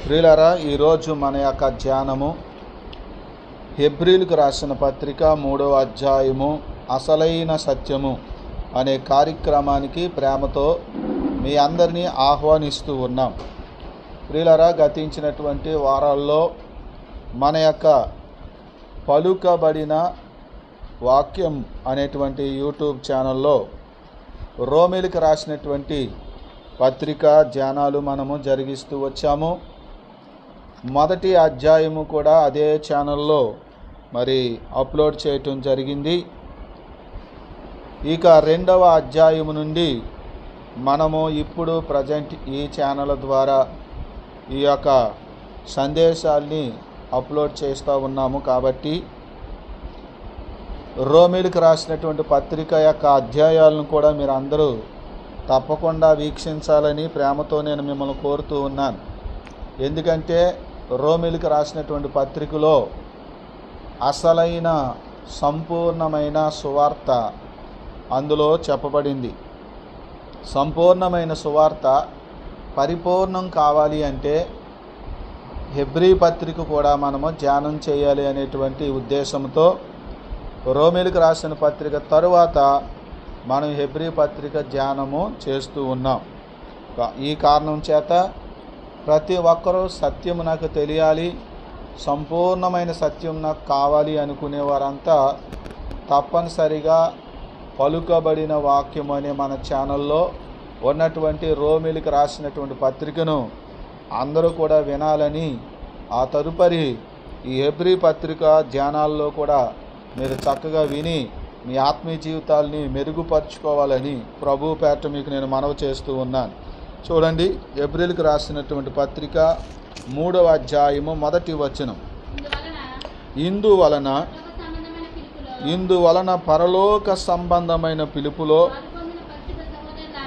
ప్రియులారా, ఈరోజు మన యొక్క ధ్యానము హెబ్రీలకు రాసిన పత్రిక 3వ అధ్యాయము అసలైన సత్యము అనే కార్యక్రమానికి ప్రేమతో మీ అందరినీ ఆహ్వానిస్తూ ఉన్నాం. ప్రియులారా, గతించినటువంటి వారాల్లో మన యొక్క పలుకబడిన వాక్యం అనేటువంటి యూట్యూబ్ ఛానల్లో రోమీలకు రాసినటువంటి పత్రిక ధ్యానాలు మనము జరిగిస్తూ వచ్చాము. మొదటి అధ్యాయము కూడా అదే ఛానల్లో అప్లోడ్ చేయటం జరిగింది. ఇక రెండవ అధ్యాయము నుండి మనము ఇప్పుడు ప్రజెంట్ ఈ ఛానల్ ద్వారా ఈ యొక్క సందేశాల్ని అప్లోడ్ చేస్తూ ఉన్నాము. కాబట్టి రోమీలకు రాసినటువంటి పత్రిక యొక్క అధ్యాయాలను కూడా మీరు అందరూ తప్పకుండా వీక్షించాలని ప్రేమతో నేను మిమ్మల్ని కోరుతూ ఉన్నాను. ఎందుకంటే రోమీలకు రాసినటువంటి పత్రికలో అసలైన సంపూర్ణమైన సువార్త అందులో చెప్పబడింది. సంపూర్ణమైన సువార్త పరిపూర్ణం కావాలి అంటే హెబ్రీ పత్రిక కూడా మనము ధ్యానం చేయాలి అనేటువంటి ఉద్దేశంతో రోమీలకు రాసిన పత్రిక తరువాత మనం హెబ్రీ పత్రిక ధ్యానము చేస్తూ ఉన్నాం. ఈ కారణం చేత ప్రతి ఒక్కరూ సత్యం నాకు తెలియాలి, సంపూర్ణమైన సత్యం నాకు కావాలి అనుకునేవారంతా తప్పనిసరిగా పలుకబడిన వాక్యం అనే మన ఛానల్లో ఉన్నటువంటి రోమీలకు రాసినటువంటి పత్రికను అందరూ కూడా వినాలని, ఆ తదుపరి ఈ హెబ్రీ పత్రిక ధ్యానాల్లో కూడా మీరు చక్కగా విని మీ ఆత్మీయ జీవితాలని మెరుగుపరుచుకోవాలని ప్రభు పేట మీకు నేను మనవి చేస్తూ ఉన్నాను. చూడండి, హెబ్రీలకు రాసినటువంటి పత్రిక 3వ అధ్యాయము 1వ వచనం. ఇందువలన పరలోక సంబంధమైన పిలుపులో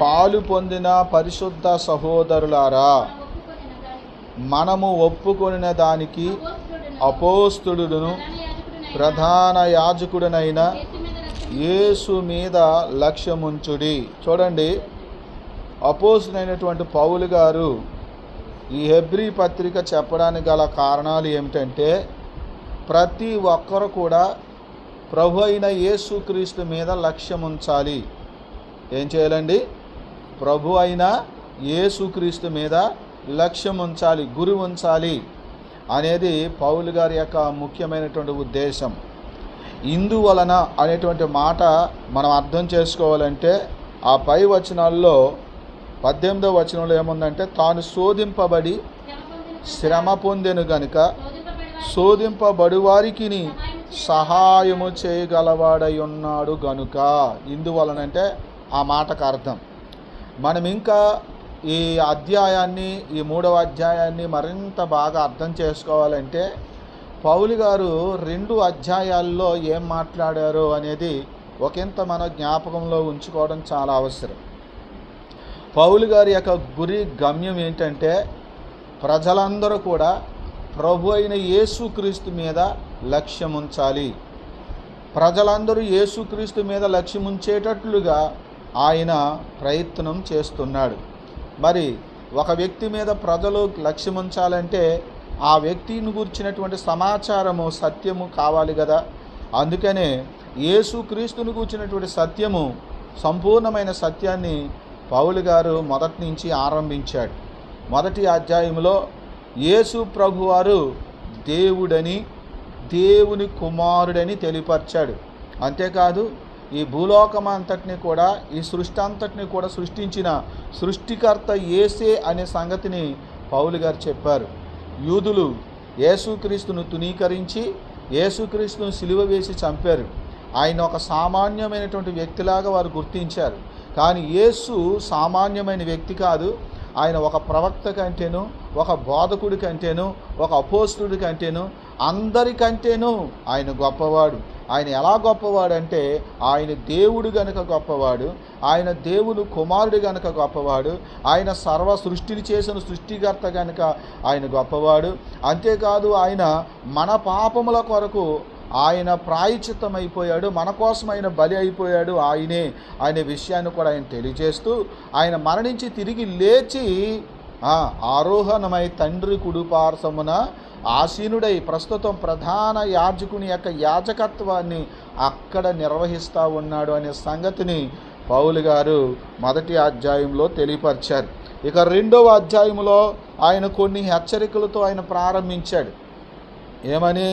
పాలు పొందిన పరిశుద్ధ సహోదరులారా, మనము ఒప్పుకొనిన దానికి అపోస్తలుడును ప్రధాన యాజకుడనైన యేసు మీద లక్ష్యముంచుడి. చూడండి, అపోస్తలుడైనటువంటి పౌలు గారు ఈ హెబ్రీ పత్రిక చెప్పడానికి గల కారణాలు ఏమిటంటే, ప్రతి ఒక్కరు కూడా ప్రభు అయిన యేసుక్రీస్తు మీద లక్ష్యం ఉంచాలి. ఏం చేయాలండి? ప్రభు అయిన యేసుక్రీస్తు మీద లక్ష్యం ఉంచాలి, గురి ఉంచాలి అనేది పౌలు గారి యొక్క ముఖ్యమైనటువంటి ఉద్దేశం. ఇందువలన అనేటువంటి మాట మనం అర్థం చేసుకోవాలంటే ఆ పై వచనాల్లో 18వ వచనంలో ఏముందంటే, తాను శోధింపబడి శ్రమ పొందెను గనుక శోధింపబడు వారికి సహాయము చేయగలవాడై ఉన్నాడు గనుక. ఇందువలనంటే ఆ మాటకు అర్థం. మనం ఇంకా ఈ అధ్యాయాన్ని, ఈ 3వ అధ్యాయాన్ని మరింత బాగా అర్థం చేసుకోవాలంటే పౌలు గారు 2 అధ్యాయాల్లో ఏం మాట్లాడారో అనేది ఒకంత మన జ్ఞాపకంలో ఉంచుకోవడం చాలా అవసరం. పౌలు గారి యొక్క గురి గమ్యం ఏంటంటే, ప్రజలందరూ కూడా ప్రభు అయిన యేసుక్రీస్తు మీద లక్ష్యం ఉంచాలి. ప్రజలందరూ యేసుక్రీస్తు మీద లక్ష్యం ఉంచేటట్లుగా ఆయన ప్రయత్నం చేస్తున్నాడు. మరి ఒక వ్యక్తి మీద ప్రజలు లక్ష్యం ఉంచాలంటే ఆ వ్యక్తిని గురించినటువంటి సమాచారము, సత్యము కావాలి కదా. అందుకనే యేసుక్రీస్తుని గురించినటువంటి సత్యము, సంపూర్ణమైన సత్యాన్ని పౌలు గారు మొదటి నుంచి ఆరంభించాడు. మొదటి అధ్యాయంలో యేసు ప్రభువారు దేవుడని, దేవుని కుమారుడని తెలియపరిచాడు. అంతేకాదు, ఈ భూలోకం అంతటిని కూడా, ఈ సృష్టి అంతటిని కూడా సృష్టించిన సృష్టికర్త యేసే అనే సంగతిని పౌలు గారు చెప్పారు. యూదులు యేసుక్రీస్తును తునీకరించి యేసుక్రీస్తును సిలువ వేసి చంపారు. ఆయన ఒక సామాన్యమైనటువంటి వ్యక్తిలాగా వారు గుర్తించారు. కానీ యేసు సామాన్యమైన వ్యక్తి కాదు. ఆయన ఒక ప్రవక్త కంటేను, ఒక బోధకుడి కంటేను, ఒక అపోస్తలుడి కంటేను, అందరికంటేను ఆయన గొప్పవాడు. ఆయన ఎలా గొప్పవాడు అంటే, ఆయన దేవుడు గనుక గొప్పవాడు, ఆయన దేవుని కుమారుడు గనుక గొప్పవాడు, ఆయన సర్వ సృష్టిని చేసిన సృష్టికర్త గనుక ఆయన గొప్పవాడు. అంతేకాదు, ఆయన మన పాపముల కొరకు ఆయన ప్రాయశ్చిత్తమైపోయాడు, మన కోసం ఆయన బలి అయిపోయాడు ఆయనే అనే విషయాన్ని కూడా ఆయన తెలియజేస్తూ, ఆయన మరణించి తిరిగి లేచి ఆరోహణమై తండ్రి కుడిపార్శ్వమున ఆసీనుడై ప్రస్తుతం ప్రధాన యాజకుని యొక్క యాజకత్వాన్ని అక్కడ నిర్వహిస్తూ ఉన్నాడు అనే సంగతిని పౌలు గారు మొదటి అధ్యాయంలో తెలియపరిచారు. ఇక రెండవ అధ్యాయంలో ఆయన కొన్ని హెచ్చరికలతో ఆయన ప్రారంభించాడు. ఏమని?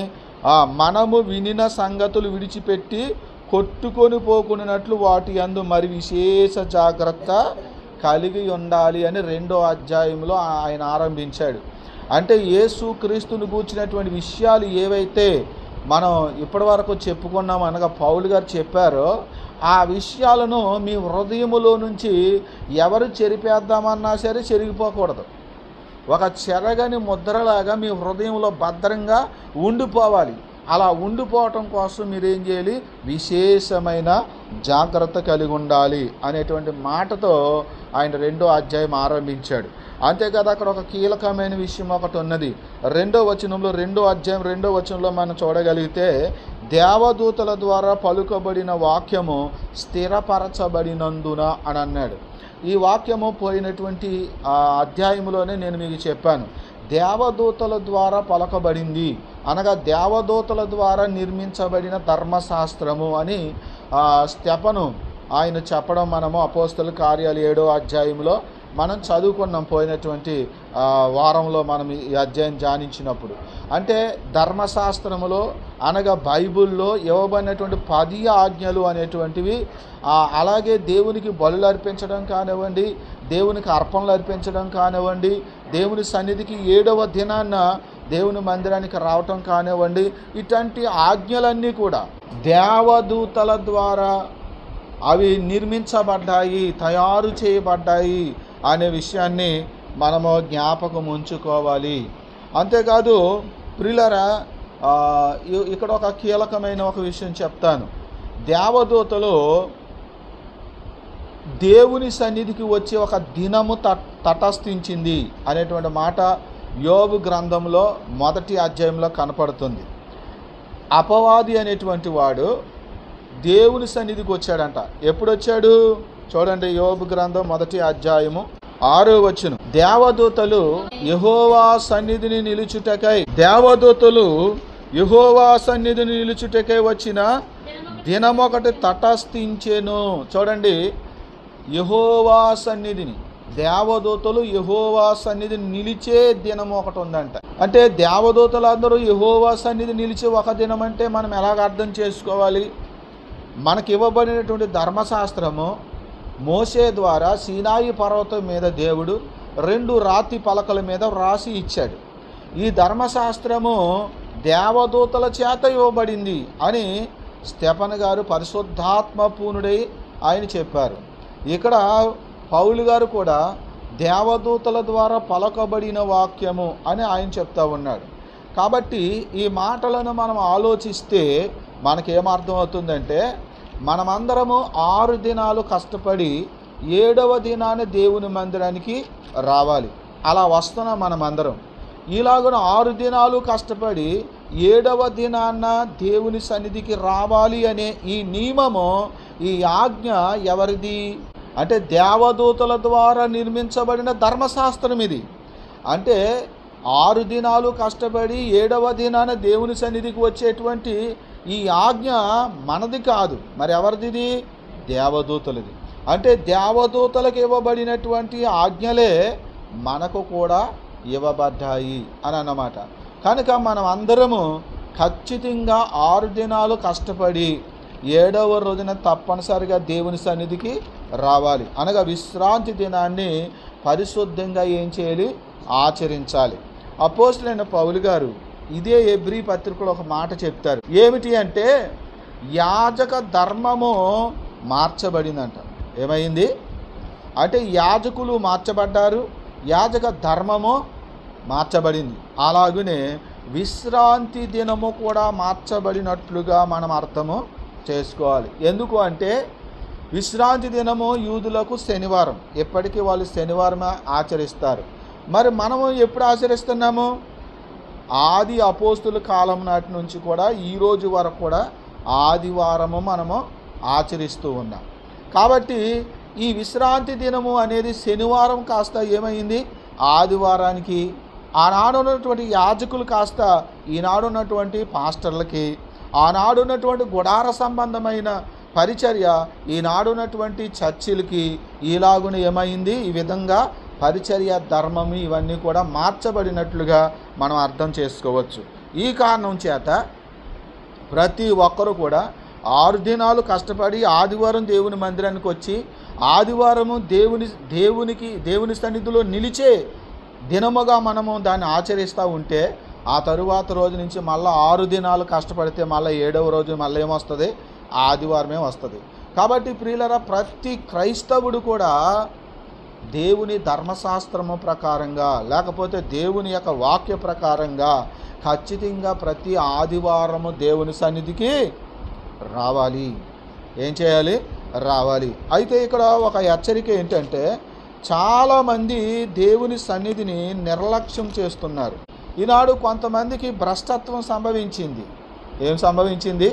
మనము వినిన సంగతులు విడిచిపెట్టి కొట్టుకొని పోకున్నట్లు వాటి యందు మరి విశేష జాగ్రత్త కలిగి ఉండాలి అని రెండో అధ్యాయంలో ఆయన ఆరంభించాడు. అంటే యేసు క్రీస్తుని గూర్చినటువంటి విషయాలు ఏవైతే మనం ఇప్పటి వరకు చెప్పుకున్నాం అనగా పౌలు గారు చెప్పారో ఆ విషయాలను మీ హృదయములో నుంచి ఎవరు చెరిపేద్దామన్నా సరే చెరిగిపోకూడదు. ఒక చెరగని ముద్రలాగా మీ హృదయంలో భద్రంగా ఉండిపోవాలి. అలా ఉండిపోవటం కోసం మీరేం చేయాలి? విశేషమైన జాగ్రత్త కలిగి ఉండాలి అనేటువంటి మాటతో ఆయన రెండో అధ్యాయం ఆరంభించాడు. అంతేకాదు అక్కడ ఒక కీలకమైన విషయం ఒకటి ఉన్నది. రెండో అధ్యాయం రెండో వచనంలో మనం చూడగలిగితే దేవదూతల ద్వారా పలుకబడిన వాక్యము స్థిరపరచబడినందున అని అన్నాడు. ఈ వాక్యము పోయినటువంటి అధ్యాయంలోనే నేను మీకు చెప్పాను. దేవదూతల ద్వారా పలకబడింది అనగా దేవదూతల ద్వారా నిర్మించబడిన ధర్మశాస్త్రము అని స్టెఫను ఆయన చెప్పడం మనము అపోస్తల కార్యాలు 7వ అధ్యాయంలో మనం చదువుకున్నాం. పోయినటువంటి వారంలో మనం ఈ అధ్యాయం ధ్యానించినప్పుడు అంటే ధర్మశాస్త్రములో అనగా బైబిల్లో ఇవ్వబడినటువంటి 10 ఆజ్ఞలు అనేటువంటివి, అలాగే దేవునికి బలులు అర్పించడం కానివ్వండి, దేవునికి అర్పణలు అర్పించడం కానివ్వండి, దేవుని సన్నిధికి 7వ దినాన్న దేవుని మందిరానికి రావటం కానివ్వండి, ఇట్లాంటి ఆజ్ఞలన్నీ కూడా దేవదూతల ద్వారా అవి నిర్మించబడ్డాయి, తయారు చేయబడ్డాయి అనే విషయాన్ని మనము జ్ఞాపకం ఉంచుకోవాలి. అంతేకాదు ప్రియులారా, ఇక్కడ ఒక కీలకమైన ఒక విషయం చెప్తాను. దేవదూతలు దేవుని సన్నిధికి వచ్చే ఒక దినము తటస్థించింది అనేటువంటి మాట యోబు గ్రంథంలో మొదటి అధ్యాయంలో కనపడుతుంది. అపవాది అనేటువంటి వాడు దేవుని సన్నిధికి వచ్చాడంట. ఎప్పుడు వచ్చాడు చూడండి, యోబు గ్రంథం మొదటి అధ్యాయము 6వ వచనం. దేవదూతలు యెహోవా సన్నిధిని నిలుచుటకై వచ్చిన దినమొకటి తటస్థించెను. చూడండి, యెహోవా సన్నిధిని దేవదూతలు యెహోవా సన్నిధిని నిలిచే దినం ఒకటి ఉందంట. అంటే దేవదూతలు అందరూ యెహోవా సన్నిధి నిలిచే ఒక దినం అంటే మనం ఎలాగ అర్థం చేసుకోవాలి? మనకి ఇవ్వబడినటువంటి ధర్మశాస్త్రము మోషే ద్వారా సీనాయి పర్వతం మీద దేవుడు 2 రాతి పలకల మీద రాసి ఇచ్చాడు. ఈ ధర్మశాస్త్రము దేవదూతల చేత ఇవ్వబడింది అని స్టెఫను గారు పరిశుద్ధాత్మ పూర్ణుడై ఆయన చెప్పారు. ఇక్కడ పౌలు గారు కూడా దేవదూతల ద్వారా పలకబడిన వాక్యము అని ఆయన చెప్తా ఉన్నాడు. కాబట్టి ఈ మాటలను మనం ఆలోచిస్తే మనకేమర్థం అవుతుందంటే, మనమందరము 6 దినాలు కష్టపడి 7వ దినాన దేవుని మందిరానికి రావాలి. అలా వస్తున్నాం మనమందరం. ఇలాగున 6 దినాలు కష్టపడి 7వ దినాన్న దేవుని సన్నిధికి రావాలి అనే ఈ నియమము, ఈ ఆజ్ఞ ఎవరిది అంటే దేవదూతల ద్వారా నిర్మించబడిన ధర్మశాస్త్రం ఇది. అంటే 6 దినాలు కష్టపడి 7వ దినాన దేవుని సన్నిధికి వచ్చేటువంటి ఈ ఆజ్ఞ మనది కాదు, మరి ఎవరిది? దేవదూతలది. అంటే దేవదూతలకు ఇవ్వబడినటువంటి ఆజ్ఞలే మనకు కూడా ఇవ్వబడ్డాయి అని అన్నమాట. కనుక మనం అందరము ఖచ్చితంగా 6 దినాలు కష్టపడి 7వ రోజున తప్పనిసరిగా దేవుని సన్నిధికి రావాలి. అనగా విశ్రాంతి దినాన్ని పరిశుద్ధంగా ఏం చేయాలి? ఆచరించాలి. అపోస్తలుడైన పౌలు గారు ఇదే హెబ్రీ పత్రికలో ఒక మాట చెప్తారు. ఏమిటి అంటే, యాజక ధర్మము మార్చబడిందంట. ఏమైంది అంటే యాజకులు మార్చబడ్డారు, యాజక ధర్మము మార్చబడింది. అలాగనే విశ్రాంతి దినము కూడా మార్చబడినట్లుగా మనం అర్థము చేసుకోవాలి. ఎందుకు అంటే విశ్రాంతి దినము యూదులకు శనివారం, ఎప్పటికీ వాళ్ళు శనివారమే ఆచరిస్తారు. మరి మనము ఎప్పుడు ఆచరిస్తున్నాము? ఆది అపోస్తుల కాలం నాటి నుంచి కూడా ఈ రోజు వరకు కూడా ఆదివారము మనము ఆచరిస్తూ ఉన్నాం. కాబట్టి ఈ విశ్రాంతి దినము అనేది శనివారం కాస్త ఏమైంది? ఆదివారానికి ఆనాడు ఉన్నటువంటి యాజకులు కాస్త ఈనాడు ఉన్నటువంటి పాస్టర్లకి, ఆనాడు ఉన్నటువంటి గుడార సంబంధమైన పరిచర్య ఈనాడు ఉన్నటువంటి చర్చిలకి ఇలాగున ఏమైంది, ఈ విధంగా పరిచర్య ధర్మం ఇవన్నీ కూడా మార్చబడినట్లుగా మనం అర్థం చేసుకోవచ్చు. ఈ కారణం చేత ప్రతి ఒక్కరూ కూడా 6 దినాలు కష్టపడి ఆదివారం దేవుని మందిరానికి వచ్చి ఆదివారము దేవుని సన్నిధిలో నిలిచే దినముగా మనము దాన్ని ఆచరిస్తూ ఉంటే ఆ తరువాత రోజు నుంచి మళ్ళీ 6 దినాలు కష్టపడితే మళ్ళీ 7వ రోజు మళ్ళీ ఏమొస్తుంది, ఆదివారమే వస్తుంది. కాబట్టి ప్రియులరా, ప్రతి క్రైస్తవుడు కూడా దేవుని ధర్మశాస్త్రము ప్రకారంగా లేకపోతే దేవుని యొక్క వాక్య ప్రకారంగా ఖచ్చితంగా ప్రతి ఆదివారము దేవుని సన్నిధికి రావాలి. ఏం చేయాలి? రావాలి. అయితే ఇక్కడ ఒక హెచ్చరిక ఏంటంటే, చాలామంది దేవుని సన్నిధిని నిర్లక్ష్యం చేస్తున్నారు. ఈనాడు కొంతమందికి భ్రష్టత్వం సంభవించింది. ఏం సంభవించింది?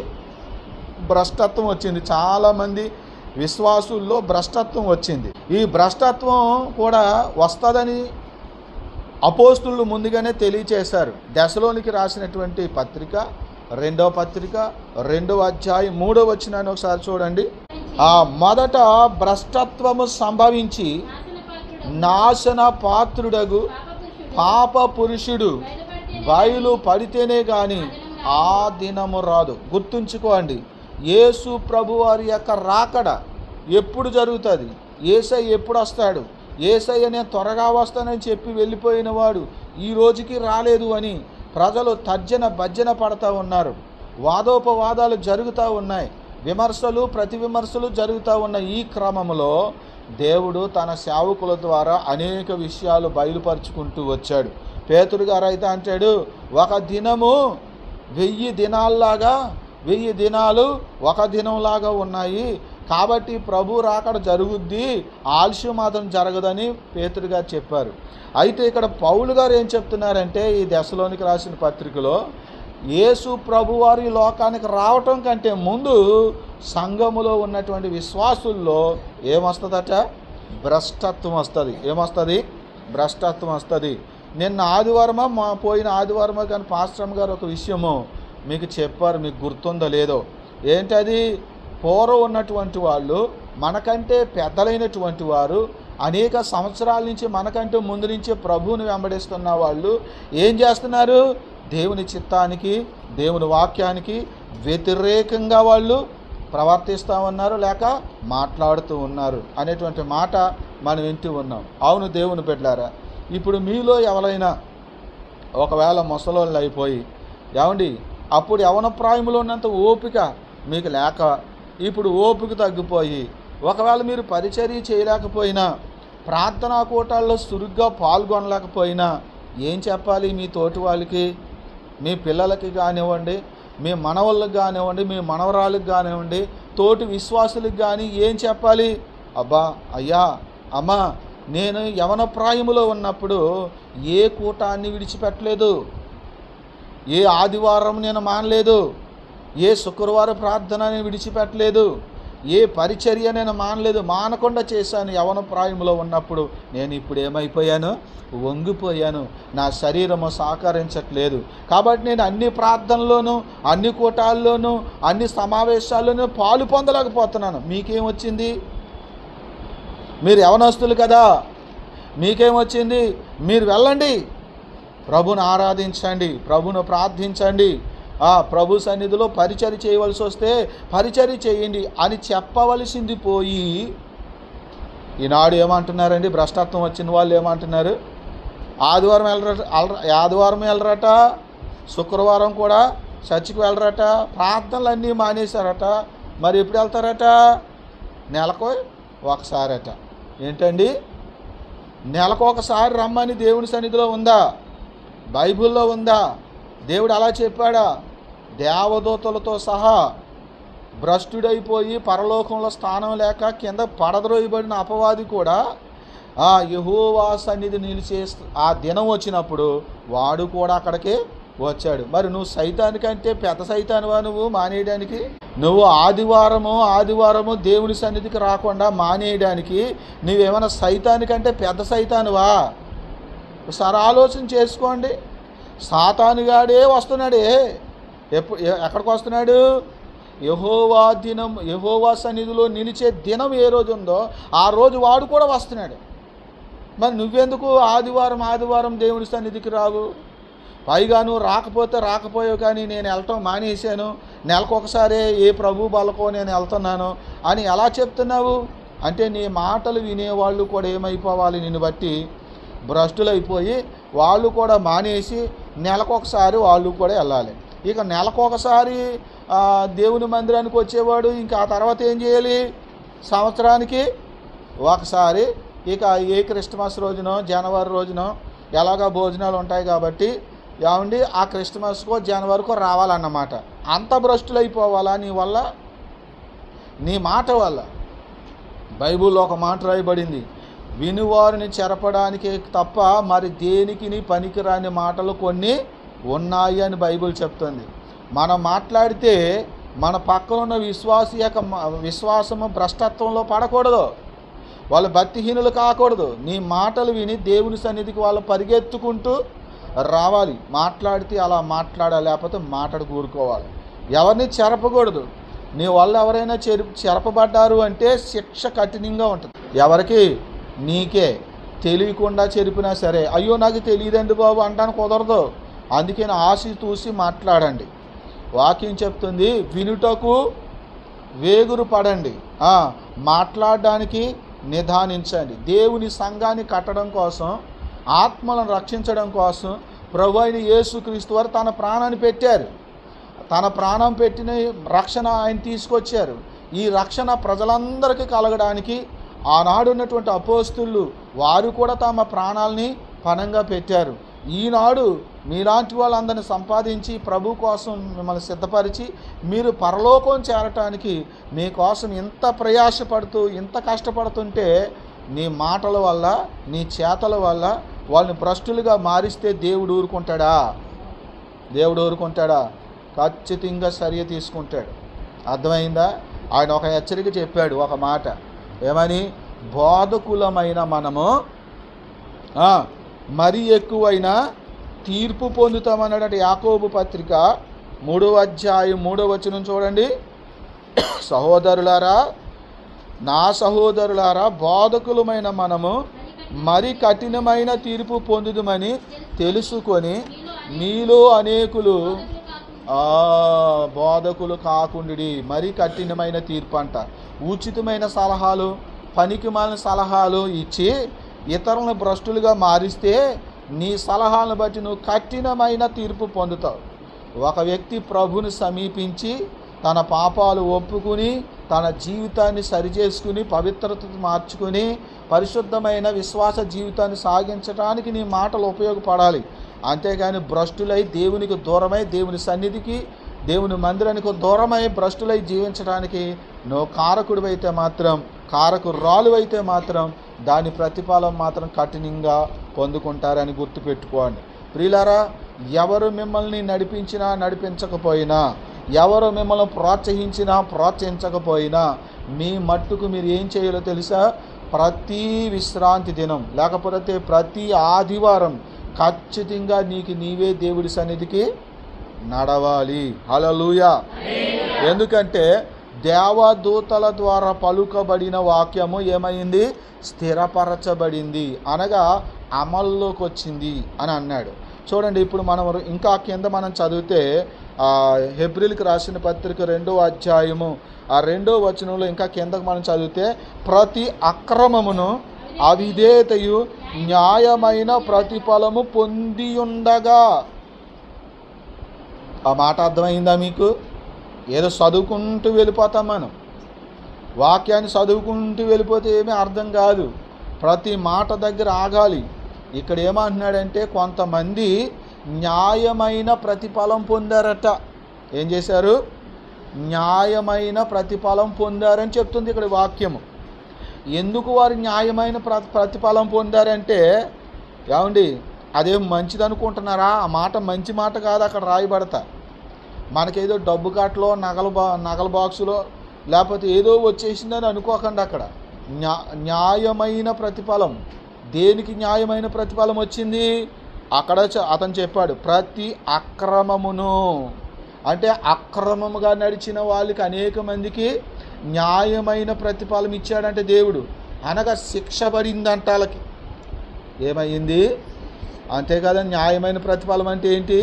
భ్రష్టత్వం వచ్చింది. చాలామంది విశ్వాసుల్లో భ్రష్టత్వం వచ్చింది. ఈ భ్రష్టత్వం కూడా వస్తుందని అపోస్తులు ముందుగానే తెలియచేశారు. దశలోనికి రాసినటువంటి పత్రిక 2వ పత్రిక 2వ అధ్యాయం 3వ వచనాన్ని ఒకసారి చూడండి. మొదట భ్రష్టత్వము సంభవించి నాశన పాత్రుడగు పాప పురుషుడు బయలు పడితేనే కానీ ఆ దినము రాదు. గుర్తుంచుకోండి, యేసు ప్రభువారి యొక్క రాకడ ఎప్పుడు జరుగుతుంది? యేసయ్య ఎప్పుడు వస్తాడు? యేసయ్య నేను త్వరగా వస్తానని చెప్పి వెళ్ళిపోయిన వాడు ఈ రోజుకి రాలేదు అని ప్రజలు తర్జన భజ్జన పడతా ఉన్నారు. వాదోపవాదాలు జరుగుతూ ఉన్నాయి. విమర్శలు ప్రతి విమర్శలు జరుగుతూ ఉన్న ఈ క్రమంలో దేవుడు తన సేవకుల ద్వారా అనేక విషయాలు బయలుపరుచుకుంటూ వచ్చాడు. పేతురు గారు అయితే అంటాడు, ఒక దినము 1000 దినాల్లాగా 1000 దినాలు ఒక దినంలాగా ఉన్నాయి. కాబట్టి ప్రభు రాకడ జరుగుద్ది, ఆలస్యం మాత్రం జరగదని పేతురు గారు చెప్పారు. అయితే ఇక్కడ పౌలు గారు ఏం చెప్తున్నారంటే, ఈ దశలోనికి రాసిన పత్రికలో యేసు ప్రభువారి లోకానికి రావటం కంటే ముందు సంఘములో ఉన్నటువంటి విశ్వాసుల్లో ఏమొస్తుందట? భ్రష్టత్వం వస్తుంది. ఏమొస్తుంది? భ్రష్టత్వం వస్తుంది. నిన్న ఆదివారమా పోయిన ఆదివారమా కానీ పాస్టర్ గారు ఒక విషయము మీకు చెప్పారు, మీకు గుర్తుందో లేదో. ఏంటది? పూర్వం ఉన్నటువంటి వాళ్ళు, మనకంటే పెద్దలైనటువంటి వారు, అనేక సంవత్సరాల నుంచి మనకంటే ముందు నుంచే ప్రభువుని వెంబడిస్తున్న వాళ్ళు ఏం చేస్తున్నారు? దేవుని చిత్తానికి దేవుని వాక్యానికి వ్యతిరేకంగా వాళ్ళు ప్రవర్తిస్తూ ఉన్నారు, లేక మాట్లాడుతూ ఉన్నారు అనేటువంటి మాట మనం వింటూ ఉన్నాం. అవును దేవుని బిడ్డలారా, ఇప్పుడు మీలో ఎవరైనా ఒకవేళ ముసలోళ్ళు అయిపోయి, ఏమండి అప్పుడు యవన ప్రాయములో ఉన్నంత ఓపిక మీకు లేక ఇప్పుడు ఓపిక తగ్గిపోయి, ఒకవేళ మీరు పరిచర్య చేయలేకపోయినా, ప్రార్థనా కూటాల్లో చురుగ్గా పాల్గొనలేకపోయినా ఏం చెప్పాలి? మీ తోటి వాళ్ళకి, మీ పిల్లలకి కానివ్వండి, మీ మనవళ్ళకి కానివ్వండి, మీ మనవరాలకు కానివ్వండి, తోటి విశ్వాసులకు కానీ ఏం చెప్పాలి? అబ్బా, అయ్యా, అమ్మా, నేను యవన ప్రాయములో ఉన్నప్పుడు ఏ కూటాన్ని విడిచిపెట్టలేదు, ఏ ఆదివారం నేను మానలేదు, ఏ శుక్రవారం ప్రార్థన నేను విడిచిపెట్టలేదు, ఏ పరిచర్య నేను మానలేదు, మానకుండా చేశాను యవన ప్రాయంలో ఉన్నప్పుడు. నేను ఇప్పుడు ఏమైపోయాను? వంగిపోయాను. నా శరీరము సహకరించట్లేదు. కాబట్టి నేను అన్ని ప్రార్థనలోనూ, అన్ని కూటాల్లోనూ, అన్ని సమావేశాల్లోనూ పాలు పొందలేకపోతున్నాను. మీకేమొచ్చింది? మీరు యవనస్తులు కదా, మీకేమొచ్చింది? మీరు వెళ్ళండి, ప్రభుని ఆరాధించండి, ప్రభును ప్రార్థించండి, ప్రభు సన్నిధిలో పరిచర్య చేయవలసి వస్తే పరిచర్య చేయండి అని చెప్పవలసింది పోయి ఈనాడు ఏమంటున్నారండి? భ్రష్టత్వం వచ్చిన వాళ్ళు ఏమంటున్నారు? ఆదివారం వెళ్ళరట, శుక్రవారం కూడా చర్చికి వెళ్ళరట, ప్రార్థనలన్నీ మానేశారట. మరి ఎప్పుడు వెళ్తారట? నెలకు ఒకసారట. ఏంటండి? నెలకు ఒకసారి రమ్మని దేవుని సన్నిధిలో ఉందా? బైబిల్లో ఉందా? దేవుడు అలా చెప్పాడా? దేవదూతలతో సహా భ్రష్టుడైపోయి పరలోకంలో స్థానం లేక కింద పడద్రోయబడిన అపవాది కూడా యెహోవా సన్నిధి నిలిచే ఆ దినం వచ్చినప్పుడు వాడు కూడా అక్కడికే వచ్చాడు. మరి నువ్వు సైతానికంటే పెద్ద సైతానువా? నువ్వు మానేయడానికి, నువ్వు ఆదివారము దేవుని సన్నిధికి రాకుండా మానేయడానికి నువ్వేమైనా సైతానికంటే పెద్ద సైతానువా? ఒకసారి ఆలోచన చేసుకోండి. సాతానుగాడే వస్తున్నాడే. ఎక్కడికి వస్తున్నాడు? యెహోవా సన్నిధిలో నిలిచే దినం ఏ రోజు ఉందో ఆ రోజు వాడు కూడా వస్తున్నాడు. మరి నువ్వెందుకు ఆదివారం దేవుని సన్నిధికి రావు? పైగా నువ్వు రాకపోయావు, కానీ నేను వెళ్ళటం మానేశాను, నెలకొకసారే ఏ ప్రభు బలకో నేను వెళ్తున్నాను అని ఎలా చెప్తున్నావు? అంటే నీ మాటలు వినేవాళ్ళు కూడా ఏమైపోవాలి? నిన్ను బట్టి భ్రష్టులైపోయి వాళ్ళు కూడా మానేసి నెలకొకసారి వాళ్ళు కూడా వెళ్ళాలి. ఇక నెలకొకసారి దేవుని మందిరానికి వచ్చేవాడు ఇంకా ఆ తర్వాత ఏం చేయాలి? సంవత్సరానికి ఒకసారి. ఇక ఏ క్రిస్మస్ రోజునో జనవరి రోజునో ఎలాగా భోజనాలు ఉంటాయి కాబట్టి ఏమండి ఆ క్రిస్మస్కో జనవరికో రావాలన్నమాట. అంత భ్రష్టులైపోవాలా నీ వల్ల, నీ మాట వల్ల? బైబిల్లో ఒక మాట రాయబడింది, వినువారిని చెరపడానికి తప్ప మరి దేనికి పనికిరాని మాటలు కొన్ని ఉన్నాయి అని బైబిల్ చెప్తుంది. మనం మాట్లాడితే మన పక్కన ఉన్న విశ్వాసి యొక్క విశ్వాసము భ్రష్టత్వంలో పడకూడదు, వాళ్ళు భక్తిహీనులు కాకూడదు. నీ మాటలు విని దేవుని సన్నిధికి వాళ్ళు పరిగెత్తుకుంటూ రావాలి. మాట్లాడితే అలా మాట్లాడాలి, లేకపోతే మాట్లాడి కూరుకోవాలి. ఎవరిని చెరపకూడదు. నీ వల్ల ఎవరైనా చెరపబడ్డారు అంటే శిక్ష కఠినంగా ఉంటుంది. ఎవరికి? నీకే. తెలియకుండా చెరిపినా సరే అయ్యో నాకు తెలియదండి బాబు అంటాను కుదరదు. అందుకే ఆశ తూసి మాట్లాడండి. వాక్యం చెప్తుంది, వినుటకు వేగురు పడండి, మాట్లాడడానికి నిదానించండి. దేవుని సంఘాన్ని కట్టడం కోసం, ఆత్మలను రక్షించడం కోసం ప్రభు అయిన యేసుక్రీస్తు వారు తన ప్రాణాన్ని పెట్టారు. తన ప్రాణం పెట్టిన రక్షణ ఆయన తీసుకొచ్చారు. ఈ రక్షణ ప్రజలందరికీ కలగడానికి ఆనాడు ఉన్నటువంటి అపోస్తులు వారు కూడా తమ ప్రాణాలని పణంగా పెట్టారు. ఈనాడు మీలాంటి వాళ్ళందరినీ సంపాదించి ప్రభు కోసం మిమ్మల్ని సిద్ధపరిచి మీరు పరలోకం చేరటానికి మీకోసం ఇంత ప్రయాసపడుతూ ఇంత కష్టపడుతుంటే నీ మాటల వల్ల నీ చేతల వల్ల వాళ్ళని భ్రష్టులుగా మారిస్తే దేవుడు ఊరుకుంటాడా? దేవుడు ఊరుకుంటాడా? ఖచ్చితంగా చర్య తీసుకుంటాడు. అర్థమైందా? ఆయన ఒక హెచ్చరిక చెప్పాడు, ఒక మాట ఏమని? బోధకులమైన మనము మరీ ఎక్కువైన తీర్పు పొందుతామన్నాడు. యాకోబు పత్రిక 3వ అధ్యాయం 3వ వచనం చూడండి. నా సహోదరులారా బోధకులమైన మనము మరి కఠినమైన తీర్పు పొందుదమని తెలుసుకొని మీలో అనేకులు బోధకులు కాకుండి. మరీ కఠినమైన తీర్పు అంట. ఉచితమైన సలహాలు, పనికిమాలిన సలహాలు ఇచ్చి ఇతరులను భ్రష్టులుగా మారిస్తే నీ సలహాలను బట్టి నువ్వు కఠినమైన తీర్పు పొందుతావు. ఒక వ్యక్తి ప్రభుని సమీపించి తన పాపాలు ఒప్పుకుని తన జీవితాన్ని సరిచేసుకుని పవిత్రత మార్చుకుని పరిశుద్ధమైన విశ్వాస జీవితాన్ని సాగించడానికి నీ మాటలు ఉపయోగపడాలి. అంతేగాని భ్రష్టులై దేవునికి దూరమై దేవుని సన్నిధికి దేవుని మందిరానికి దూరమై భ్రష్టులై జీవించడానికి నువ్వు కారకుడివైతే మాత్రం, కారకురాలు అయితే మాత్రం దాని ప్రతిఫలం మాత్రం కఠినంగా పొందుకుంటారని గుర్తుపెట్టుకోండి. ప్రియులారా, ఎవరు మిమ్మల్ని నడిపించినా నడిపించకపోయినా, ఎవరు మిమ్మల్ని ప్రోత్సహించకపోయినా మీ మట్టుకు మీరు ఏం చేయాలో తెలుసా? ప్రతి విశ్రాంతి దినం లేకపోతే ప్రతి ఆదివారం ఖచ్చితంగా నీవే దేవుడి సన్నిధికి నడవాలి. హల్లెలూయా. ఎందుకంటే దేవదూతల ద్వారా పలుకబడిన వాక్యము ఏమైంది? స్థిరపరచబడింది, అనగా అమల్లోకి వచ్చింది అని అన్నాడు. చూడండి, ఇప్పుడు మనం ఇంకా కింద మనం చదివితే హెబ్రీలకు రాసిన పత్రిక 2వ అధ్యాయము 2వ వచనంలో ఇంకా కిందకు మనం చదివితే ప్రతి అక్రమమును అవిధేయతయు న్యాయమైన ప్రతిఫలము పొంది ఉండగా. ఆ మాట అర్థమైందా మీకు? ఏదో చదువుకుంటూ వెళ్ళిపోతాం మనం, వాక్యాన్ని చదువుకుంటూ వెళ్ళిపోతే ఏమీ అర్థం కాదు. ప్రతి మాట దగ్గర ఆగాలి. ఇక్కడ ఏమంటున్నాడంటే కొంతమంది న్యాయమైన ప్రతిఫలం పొందారట. ఏం చేశారు? న్యాయమైన ప్రతిఫలం పొందారని చెప్తుంది ఇక్కడ వాక్యము. ఎందుకు వారు న్యాయమైన ప్రతిఫలం పొందారంటే, ఏమండి అదేం మంచిది అనుకుంటున్నారా? ఆ మాట మంచి మాట కాదు అక్కడ రాయబడతా. మనకేదో డబ్బు కట్టలో నగల బాక్సులో లేకపోతే ఏదో వచ్చేసిందని అనుకోకండి. అక్కడ న్యాయమైన ప్రతిఫలం, దేనికి న్యాయమైన ప్రతిఫలం వచ్చింది? అక్కడ అతను చెప్పాడు, ప్రతి అక్రమమును. అంటే అక్రమముగా నడిచిన వాళ్ళకి అనేక మందికి న్యాయమైన ప్రతిఫలం ఇచ్చాడంటే దేవుడు. అనగా శిక్ష పడిందంట వాళ్ళకి. ఏమైంది? అంతే కదా. న్యాయమైన ప్రతిఫలం అంటే ఏంటి?